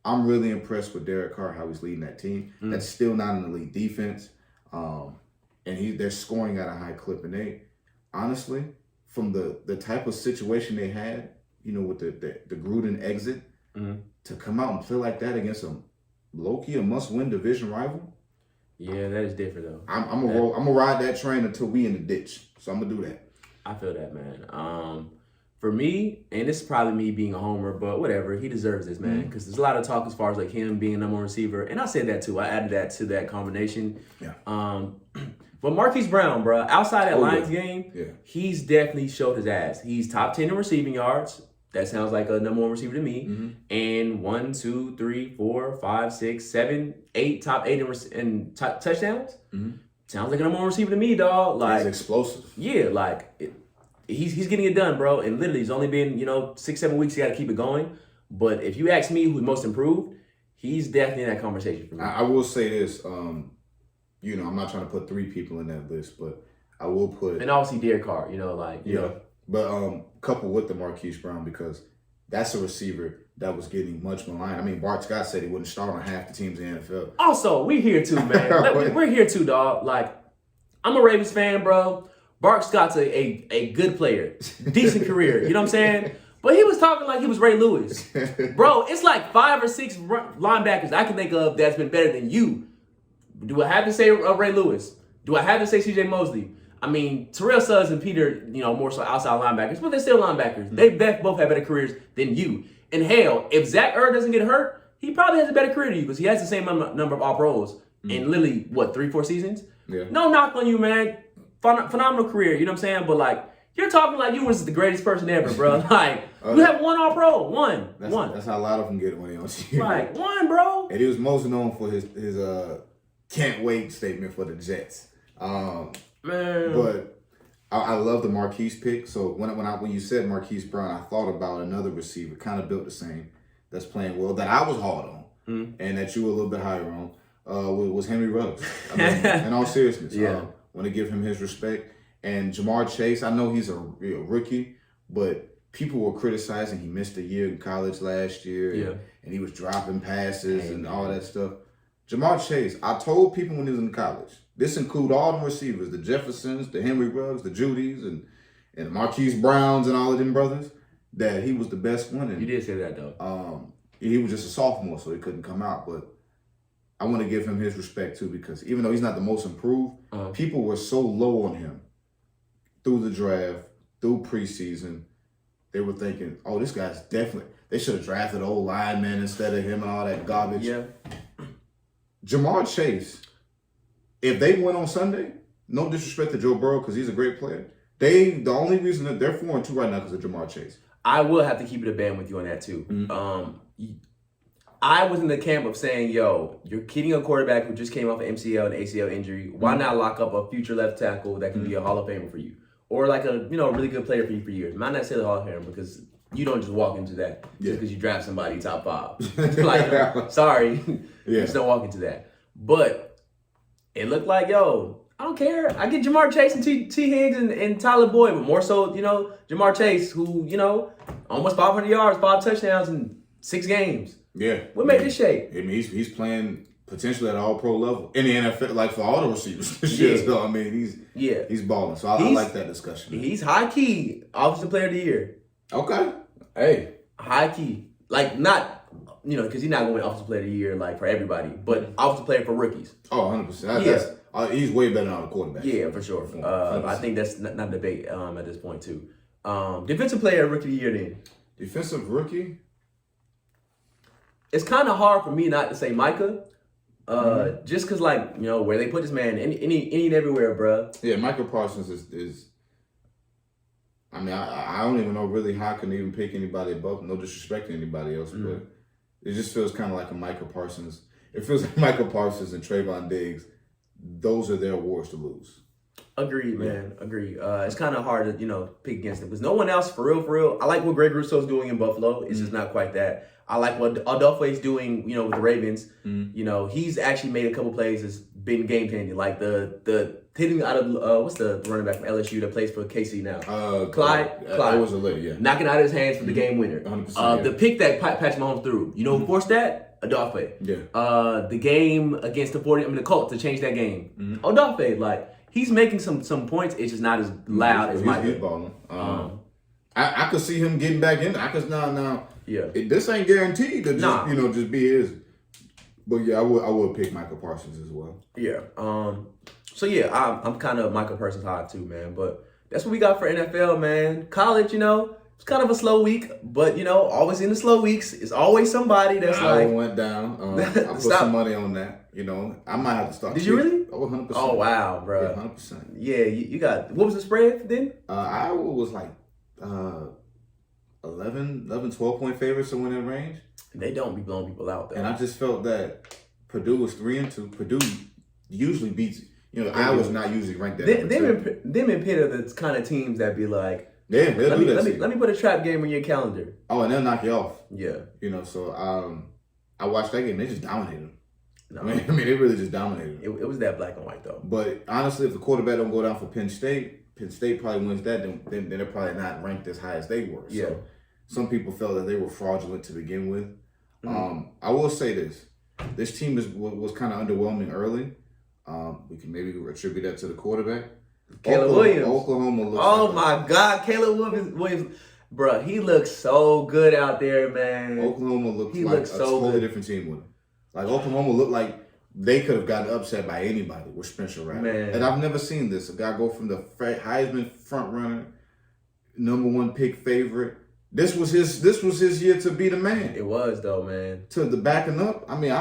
I'm really impressed with Derek Carr, how he's leading that team. That's still not an elite defense, and they're scoring at a high clip. And they, honestly, from the type of situation they had, with the Gruden exit, to come out and play like that against a low-key, a must-win division rival. Yeah, that is different though. I'm gonna ride that train until we in the ditch. So I'm gonna do that. I feel that, man. For me, and this is probably me being a homer, but whatever, he deserves this, man. Because there's a lot of talk as far as like him being a number 1 receiver, and I said that too. I added that to that combination. Yeah. But Marquise Brown, bro, outside that Lions game, he's definitely showed his ass. He's top 10 in receiving yards. That sounds like a number 1 receiver to me. And 1, 2, 3, 4, 5, 6, 7, 8, top 8 in touchdowns. sounds like a number one receiver to me, dog. Like he's explosive. Yeah, like he's getting it done, bro. And literally, he's only been 6-7 weeks. He got to keep it going. But if you ask me who's most improved, he's definitely in that conversation for me. I will say this. I'm not trying to put 3 people in that list, but I will put and obviously Derek Carr. But coupled with the Marquise Brown, because that's a receiver that was getting much maligned. I mean, Bart Scott said he wouldn't start on half the teams in the NFL. Also, we're here too, man. We're here too, dog. Like, I'm a Ravens fan, bro. Bart Scott's a good player. Decent career. You know what I'm saying? But he was talking like he was Ray Lewis. Bro, it's like 5 or 6 linebackers I can think of that's been better than you. Do I have to say Ray Lewis? Do I have to say C.J. Mosley? I mean, Terrell Suggs and Peter, more so outside linebackers, but they're still linebackers. They both have better careers than you. And hell, if Zach Ertz doesn't get hurt, he probably has a better career than you because he has the same number of All-Pros in literally, 3-4 seasons? Yeah. No knock on you, man. Phenomenal career, you know what I'm saying? But, like, you're talking like you was the greatest person ever, bro. Like, you have 1 All-Pro. One. That's how a lot of them get it when they on TV. Right. 1, bro. And he was most known for his can't wait statement for the Jets. Man. But I love the Marquise pick. So when you said Marquise Brown, I thought about another receiver, kind of built the same, that's playing well, that I was hard on, and that you were a little bit higher on, was Henry Ruggs. I mean, in all seriousness, want to give him his respect. And Jamar Chase, I know he's a rookie, but people were criticizing he missed a year in college last year, and he was dropping passes and all that stuff. Jamar Chase, I told people when he was in college, this include all the receivers, the Jeffersons, the Henry Ruggs, the Judys, and Marquise Browns and all of them brothers, that he was the best one. And, you did say that, though. He was just a sophomore, so he couldn't come out. But I want to give him his respect, too, because even though he's not the most improved, people were so low on him through the draft, through preseason. They were thinking, oh, this guy's definitely, they should have drafted old linemen instead of him and all that garbage. Yeah. Jamar Chase, if they win on Sunday, no disrespect to Joe Burrow because he's a great player, the only reason that they're 4-2 right now is because of Jamar Chase. I will have to keep it a band with you on that too. I was in the camp of saying, yo, you're kidding a quarterback who just came off an MCL and ACL injury. Why not lock up a future left tackle that can be a Hall of Famer for you? Or like a really good player for you for years. Might not say the Hall of Famer because you don't just walk into that just because you draft somebody top 5. Like, sorry. You just don't walk into that. But it looked like, yo, I don't care. I get Jamar Chase and T. Higgs and Tyler Boyd, but more so, Jamar Chase, who, almost 500 yards, 5 touchdowns in 6 games. Yeah. What made this shape? I mean, he's playing potentially at all-pro level in the NFL, like for all the receivers this year. So, I mean, he's balling. So, I like that discussion. He's high-key Offensive Player of the Year. Okay. Hey. High-key. Like, not... because he's not going to win Offensive Player of the Year, like, for everybody, but Offensive Player for rookies. Oh, 100%. He's way better than all the quarterbacks. Yeah, for sure. I think that's not a debate at this point, too. Defensive Player Rookie of the Year, then. Defensive Rookie? It's kind of hard for me not to say Micah, just because, like, where they put this man, any and everywhere, bro. Yeah, Micah Parsons is I mean, I don't even know really how I can even pick anybody above. No disrespect to anybody else, but it just feels kind of like a Micah Parsons. It feels like Micah Parsons and Trayvon Diggs. Those are their awards to lose. Agreed, man. Agreed. It's kind of hard to, pick against them because no one else, for real. I like what Greg Russo's doing in Buffalo. It's just not quite that. I like what Adolfo's doing, with the Ravens. He's actually made a couple plays that's been game changing. Like the hitting out of what's the running back from LSU that plays for KC now? Clyde. It was a late, yeah. Knocking out of his hands for the game winner. 100%. The pick that Patrick Mahomes threw. Who forced that? Adolfo. Yeah. The game against the Colts to change that game. Adolfo, like he's making some points. It's just not as loud as Mike. He's balling. I could see him getting back in. I could now. Yeah. This ain't guaranteed to just just be his. But yeah, I would pick Michael Parsons as well. Yeah. So yeah, I'm kind of Michael Parsons high too, man. But that's what we got for NFL, man. College, it's kind of a slow week, but always in the slow weeks, it's always somebody that's I went down. I put some money on that. I might have to start. Did you really? Oh, 100%. Oh wow, bro. Yeah, 100%. Yeah, you got. What was the spread then? Iowa was like 11, 12 point favorites, somewhere in that range. They don't be blowing people out though. And I just felt that Purdue was 3-2. Purdue usually beats. Iowa's not usually ranked that. Them and Pitt are the kind of teams that be like, yeah, let me put a trap game on your calendar. Oh, and they'll knock you off. Yeah. So I watched that game. They just dominated them. No. I mean, they really just dominated them. It was that black and white, though. But honestly, if the quarterback don't go down for Penn State probably wins that, then they're probably not ranked as high as they were. Yeah. So some people felt that they were fraudulent to begin with. I will say this team was kind of underwhelming early. We can maybe attribute that to the quarterback. Caleb Williams. Oklahoma looks my God. Caleb Williams. Bro, he looks so good out there, man. Oklahoma looks like a totally different team with him. Like, Oklahoma looked like they could have gotten upset by anybody with Spencer Rattler. Man. And I've never seen this. A guy go from the Heisman front runner, #1 pick favorite. This was his year to be the man. It was, though, man. To the backing up. I mean,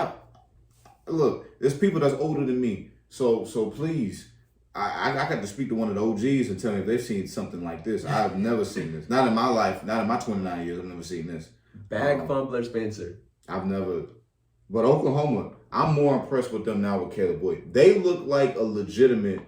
look, there's people that's older than me. So please, I got to speak to one of the OGs and tell me if they've seen something like this. I've never seen this. Not in my life. Not in my 29 years. I've never seen this. Bag fumbler Spencer. I've never. But Oklahoma, I'm more impressed with them now with Caleb Williams. They look like a legitimate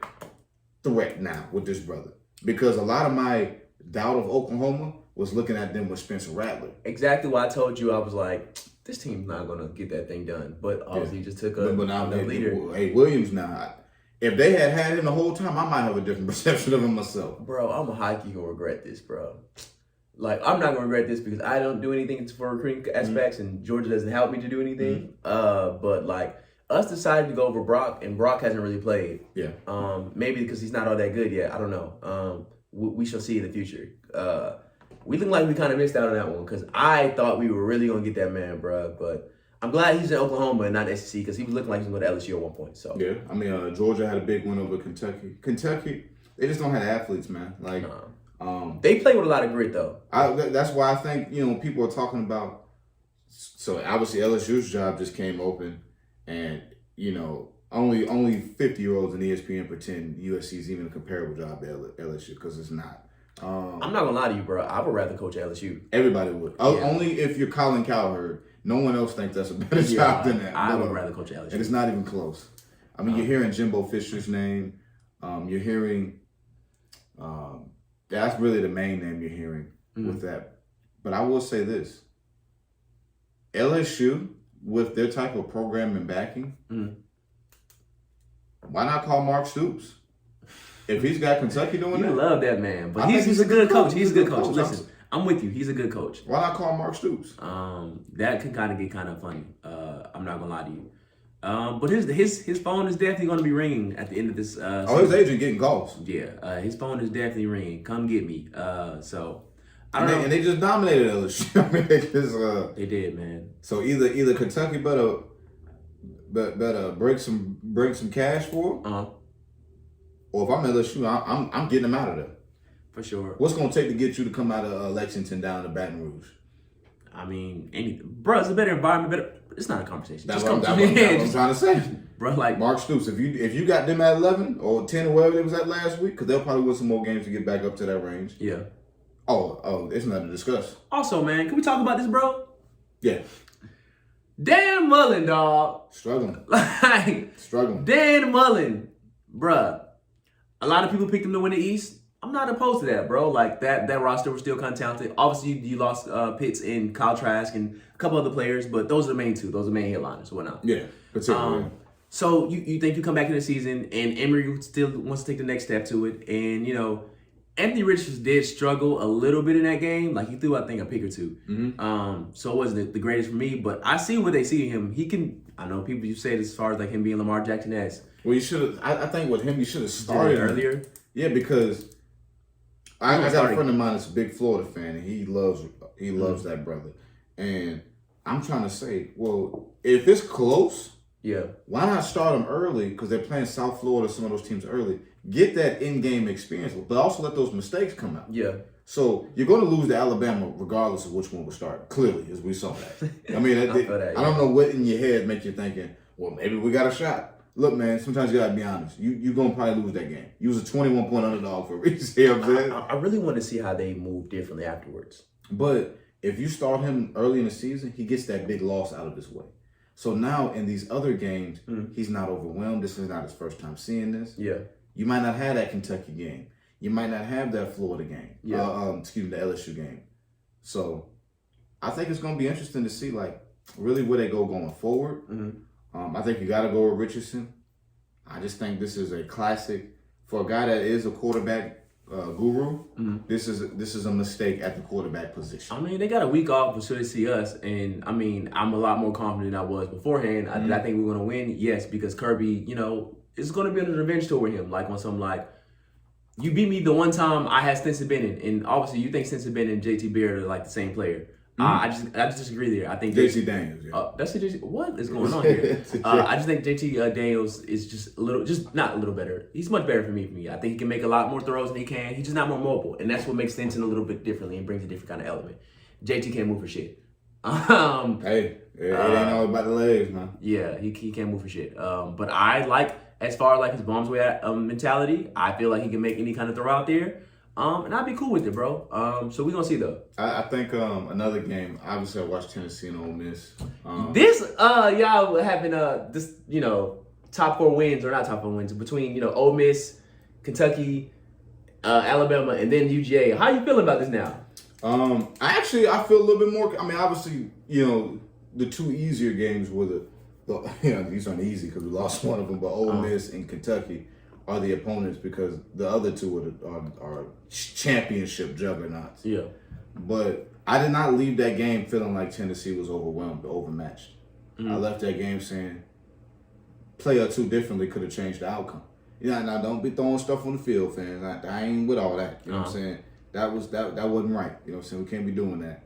threat now with this brother. Because a lot of my doubt of Oklahoma was looking at them with Spencer Rattler. Exactly why I told you I was like, this team's not going to get that thing done. But obviously just took a leader. Hey, Williams now, if they had him the whole time, I might have a different perception of him myself. Bro, I'm a high key going to regret this, bro. Like, I'm not going to regret this because I don't do anything for recruiting aspects and Georgia doesn't help me to do anything. But, like, us decided to go over Brock, and Brock hasn't really played. Yeah. Maybe because he's not all that good yet. I don't know. We shall see in the future. We look like we kind of missed out on that one because I thought we were really going to get that man, bro. But I'm glad he's in Oklahoma and not SEC because he was looking like he was going to LSU at one point. So yeah, I mean, Georgia had a big win over Kentucky. Kentucky, they just don't have athletes, man. Like, they play with a lot of grit, though. That's why I think, people are talking about. So obviously LSU's job just came open, and only 50-year-olds in ESPN pretend USC's even a comparable job to LSU because it's not. I'm not gonna lie to you, bro. I would rather coach LSU. Everybody would. Yeah. Only if you're Colin Cowherd. No one else thinks that's a better job than that. I would rather coach LSU. And it's not even close. I mean, you're hearing Jimbo Fisher's name. You're hearing. That's really the main name you're hearing with that. But I will say this. LSU, with their type of program and backing, why not call Mark Stoops? If he's got Kentucky doing that. You love that man. But he's a good coach. He's a good coach. Listen, I'm with you. He's a good coach. Why not call Mark Stoops? That could kind of get kind of funny. I'm not going to lie to you. But his phone is definitely going to be ringing at the end of this season. His agent getting calls. Yeah, his phone is definitely ringing. Come get me. So I don't know. And they just dominated LSU. I mean, they did, man. So either Kentucky better break some cash for them, or if I'm LSU, I'm getting them out of there. For sure. What's going to take to get you to come out of Lexington down to Baton Rouge? I mean, bro, it's a better environment. It's not a conversation. That's what I'm trying to say. Bro, like Mark Stoops, if you got them at 11 or 10 or wherever they was at last week, because they'll probably win some more games to get back up to that range. Yeah. Oh, it's nothing to discuss. Also, man, can we talk about this, bro? Yeah. Dan Mullen, dog. Struggling. Struggling. Dan Mullen, bruh. A lot of people picked him to win the East. I'm not opposed to that, bro. Like, that roster was still kind of talented. Obviously, you lost Pitts and Kyle Trask and a couple other players, but those are the main two. Those are the main headliners, whatnot. Yeah, particularly. So you think you come back in the season, and Emory still wants to take the next step to it. And, Anthony Richards did struggle a little bit in that game. Like, he threw, I think, a pick or two. So it wasn't the greatest for me, but I see what they see in him. He can, I know people you said as far as like him being Lamar Jackson-esque. Well, you should have, I think with him, you should have started earlier. Yeah, because I got a friend of mine that's a big Florida fan, and he loves that brother. And I'm trying to say, well, if it's close, why not start him early? Because they're playing South Florida, some of those teams early. Get that in-game experience, but also let those mistakes come out. Yeah. So you're going to lose to Alabama regardless of which one will start. Clearly, as we saw that. I mean, I don't know what in your head makes you thinking, well, maybe we got a shot. Look, man, sometimes you got to be honest. You're going to probably lose that game. You was a 21-point underdog for a reason. I really want to see how they move differently afterwards. But if you start him early in the season, he gets that big loss out of his way. So now in these other games, he's not overwhelmed. This is not his first time seeing this. Yeah. You might not have that Kentucky game. You might not have that Florida game. Yeah. The LSU game. So I think it's going to be interesting to see, like, really where they go going forward. I think you got to go with Richardson. I just think this is a classic for a guy that is a quarterback guru. This is a mistake at the quarterback position. I mean, they got a week off, but should they see us? And I mean, I'm a lot more confident than I was beforehand. I think we're going to win? Yes, because Kirby, you know, it's going to be on a revenge tour with him. Like on something like, you beat me the one time I had Stinson Bennett, and obviously you think Stinson Bennett and JT Beard are like the same player. I just disagree there. I think JT Daniels. Yeah. That's JT. What is going on here? I just think JT Daniels is just not a little better. He's much better for me. I think he can make a lot more throws than he can. He's just not more mobile, and that's what makes Stinson a little bit differently and brings a different kind of element. JT can't move for shit. Hey, it ain't all about the legs, man. Yeah, he can't move for shit. But I like, as far as like his bombs way mentality, I feel like he can make any kind of throw out there. And I'd be cool with it, bro. So we're going to see, though. I think another game, obviously I watched Tennessee and Ole Miss. Y'all having, this, you know, top 4 wins, or not top 4 wins, between, you know, Ole Miss, Kentucky, Alabama, and then UGA. How you feeling about this now? I feel a little bit more, I mean, obviously, you know, the 2 easier games were these aren't easy because we lost one of them, but Ole Miss and Kentucky are the opponents because the other 2 are championship juggernauts. Yeah. But I did not leave that game feeling like Tennessee was overwhelmed or overmatched. I left that game saying play or 2 differently could have changed the outcome. Now don't be throwing stuff on the field, fans. I ain't with all that. You know what I'm saying? That wasn't right. You know what I'm saying? We can't be doing that.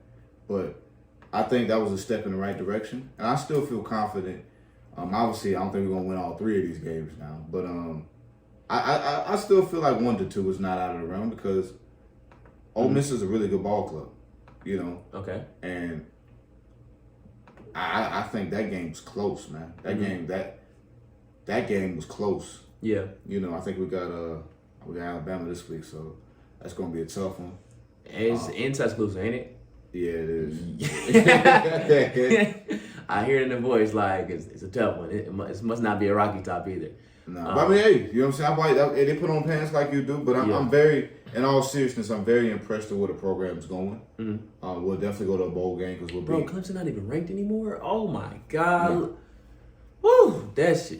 But I think that was a step in the right direction. And I still feel confident. Obviously, I don't think we're going to win all 3 of these games now. But I still feel like 1-2 is not out of the realm because Ole Miss is a really good ball club, you know. Okay. And I think that game's close, man. That game was close. Yeah. You know, I think we got Alabama this week, so that's gonna be a tough one. It's in Tuscaloosa, ain't it? Yeah, it is. I hear it in the voice like it's a tough one. It must not be a rocky top either. No, but I mean, hey, you know what I'm saying? They put on pants like you do, but I'm very, in all seriousness, I'm very impressed with where the program's going. We'll definitely go to a bowl game because we'll be. Clemson not even ranked anymore? Oh my God. No. Woo, that's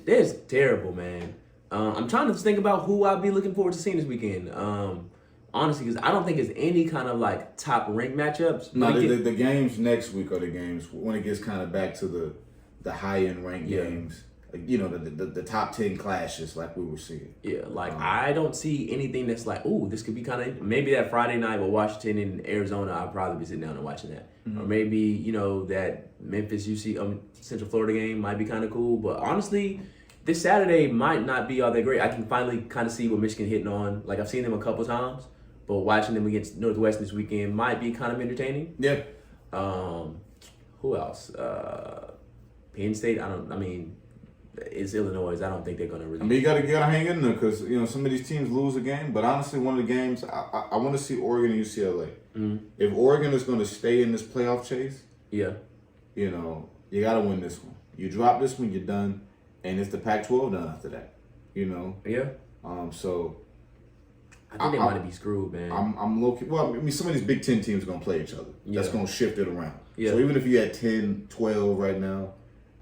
terrible, man. I'm trying to think about who I'll be looking forward to seeing this weekend. Honestly, because I don't think it's any kind of like top rank matchups. No, the games next week are the games when it gets kind of back to the high end ranked games. You know, the top 10 clashes like we were seeing. Yeah, like I don't see anything that's like, ooh, this could be kind of, maybe that Friday night with Washington and Arizona, I'll probably be sitting down and watching that. Or maybe, you know, that Memphis UC Central Florida game might be kind of cool. But honestly, this Saturday might not be all that great. I can finally kind of see what Michigan hitting on. Like I've seen them a couple times, but watching them against Northwestern this weekend might be kind of entertaining. Yeah. Who else? Penn State, it's Illinois. I don't think they're going to really. I mean, you gotta hang in there because you know some of these teams lose a game. But honestly, one of the games I want to see Oregon and UCLA. If Oregon is going to stay in this playoff chase, you know you got to win this one. You drop this one, you're done, and it's the Pac-12 done after that. You know. Yeah. So. I think they might be screwed, man. I'm low-key. Well, I mean, some of these Big Ten teams are going to play each other. Yeah. That's going to shift it around. Yeah. So even if you had 10, 12 right now,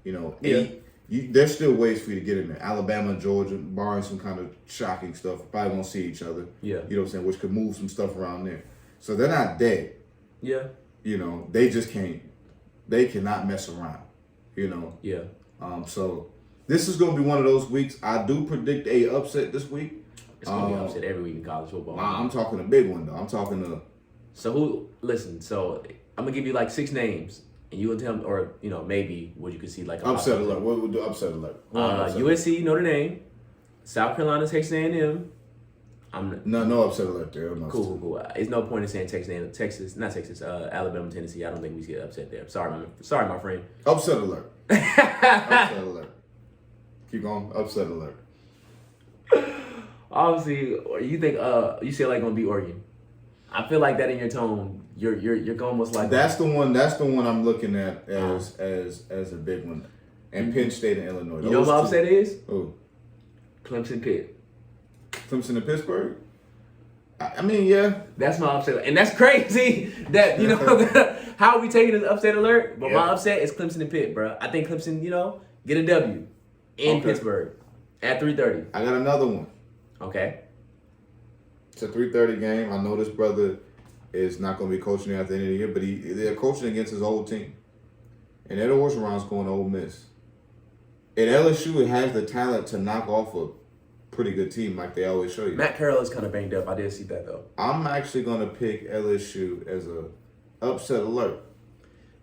you know, 8. There's still ways for you to get in there. Alabama, Georgia, barring some kind of shocking stuff, probably won't see each other. Yeah. You know what I'm saying? Which could move some stuff around there. So they're not dead. Yeah. You know, they just can't. They cannot mess around. You know. Yeah. So this is going to be one of those weeks. I do predict a upset this week. It's going to be an upset every week in college football. I'm talking a big one though. I'm talking a. So So I'm gonna give you like 6 names. And you will tell me, or, you know, maybe what you could see like a upset alert. What would do upset alert? USC, Notre Dame, South Carolina, Texas A&M. No upset alert there. No cool. There's no point in saying Alabama, Tennessee. I don't think we get upset there. Sorry, my friend. Upset alert. Upset alert. Keep going. Upset alert. Obviously, you think UCLA gonna beat Oregon? I feel like that in your tone. You're going almost like that's the one I'm looking at as a big one. and Penn State and Illinois. You know what my upset is? Oh, Clemson Pitt. Clemson and Pittsburgh. I mean, yeah. That's my upset. And that's crazy that, you know, how are we taking this upset alert? But my upset is Clemson and Pitt, bro. I think Clemson, you know, get a W in Pittsburgh at 3:30. I got another one. Okay. It's a 3:30 game. I know this brother is not going to be coaching at the end of the year, but they're coaching against his old team. And Ed Orgeron's going to Ole Miss. And LSU has the talent to knock off a pretty good team like they always show you. Matt Carroll is kind of banged up. I did see that, though. I'm actually going to pick LSU as a upset alert.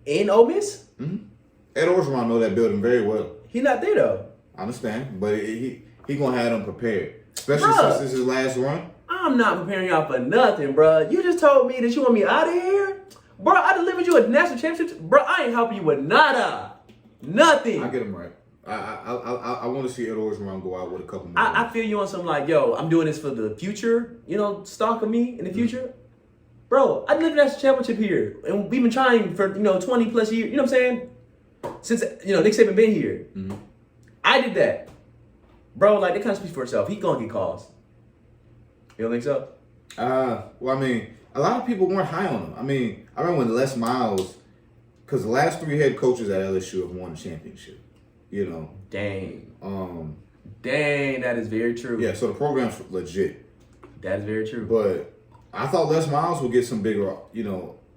In Ole Miss? Mm-hmm. Ed Orgeron know that building very well. He's not there, though. I understand, but he going to have them prepared. Especially since this is his last run. I'm not preparing y'all for nothing, bro. You just told me that you want me out of here? Bro, I delivered you a national championship. Bro, I ain't helping you with nada. Nothing. I get him right. I want to see Ed Orgeron go out with a couple more. I feel you on something like, yo, I'm doing this for the future, you know, stock of me in the future. Bro, I delivered a national championship here. And we've been trying for, 20 plus years. You know what I'm saying? Since, Nick Saban been here. Mm-hmm. I did that. Bro, like, that kind of speaks for itself. He gonna get calls. You don't think so? Well, I mean, a lot of people weren't high on him. I mean, I remember when Les Miles, because the last 3 head coaches at LSU have won a championship. Dang. Dang, that is very true. Yeah, so the program's legit. That is very true. But I thought Les Miles would get some bigger,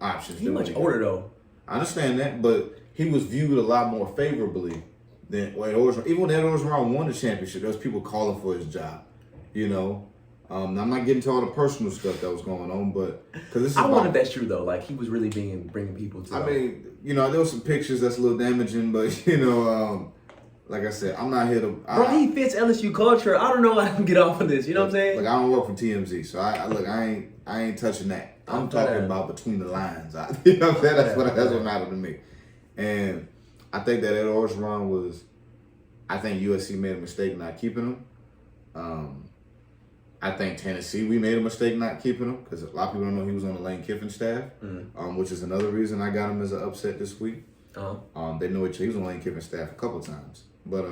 options. He's much older, though. I understand that, but he was viewed a lot more favorably than Ed Orgeron. Even when Ed Orgeron won the championship, there was people calling for his job, I'm not getting to all the personal stuff that was going on, but because this is I wonder if that's true though. Like he was really bringing people to. I mean, there was some pictures that's a little damaging, but like I said, I'm not here to. Bro, he fits LSU culture. I don't know how I can get off of this. You know what I'm saying? Like I don't work for TMZ, so I ain't touching that. I'm talking about between the lines. You know what I'm saying? That's what mattered to me, and I think that Ed Orgeron I think USC made a mistake not keeping him. I think Tennessee, we made a mistake not keeping him because a lot of people don't know he was on the Lane Kiffin staff, which is another reason I got him as an upset this week. They know he was on Lane Kiffin's staff a couple times. But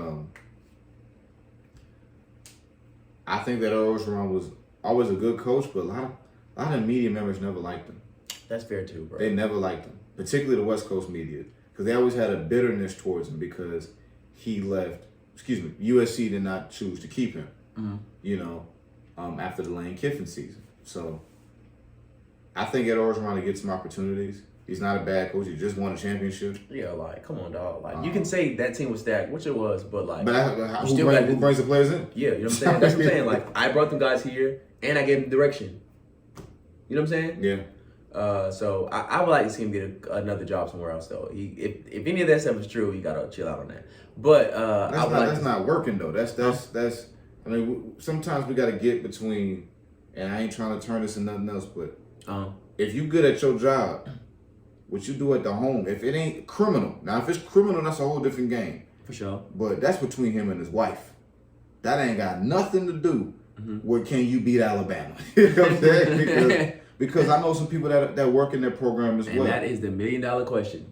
I think that Orgeron was always a good coach, but a lot of media members never liked him. That's fair too, bro. They never liked him, particularly the West Coast media, because they always had a bitterness towards him because he left. USC did not choose to keep him. After the Lane Kiffin season. So I think Ed Orgeron to get some opportunities. He's not a bad coach. He just won a championship. Yeah, like, come on, dog. Like, you can say that team was stacked, which it was, but like, who brings the players in? Yeah, you know what I'm saying? That's what I'm saying. Like, I brought them guys here, and I gave them direction. You know what I'm saying? Yeah. So I would like to see him get another job somewhere else, though. If any of that stuff is true, you gotta chill out on that. But that's not working though. That's. I mean, sometimes we got to get between, and I ain't trying to turn this into nothing else, but if you good at your job, what you do at the home, if it ain't criminal, now if it's criminal, that's a whole different game. For sure. But that's between him and his wife. That ain't got nothing to do with can you beat Alabama. You know what I'm saying? Because I know some people that work in their program as well. And that is the $1 million question.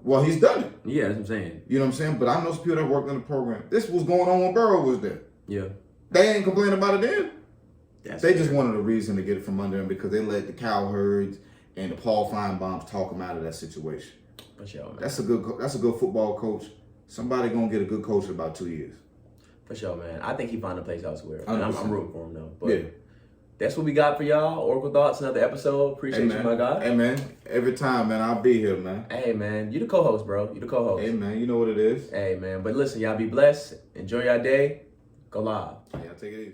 Well, he's done it. Yeah, that's what I'm saying. You know what I'm saying? But I know some people that worked in the program. This was going on when Burrow was there. Yeah. They ain't complaining about it then. They just fair. wanted a reason to get it from under him because they let the Cowherds and the Paul Feinbaums talk him out of that situation. For sure, man. That's a good football coach. Somebody gonna get a good coach in about 2 years. For sure, man. I think he found a place elsewhere. And I'm rooting for him though. But yeah. That's what we got for y'all. Oracle Thoughts, another episode. Appreciate you, my guy. Hey, man. Every time, man, I'll be here, man. Hey, man. You the co-host, bro. You the co-host. Hey, man. You know what it is. Hey, man. But listen, y'all be blessed. Enjoy your day. Go live. Yeah, take it easy.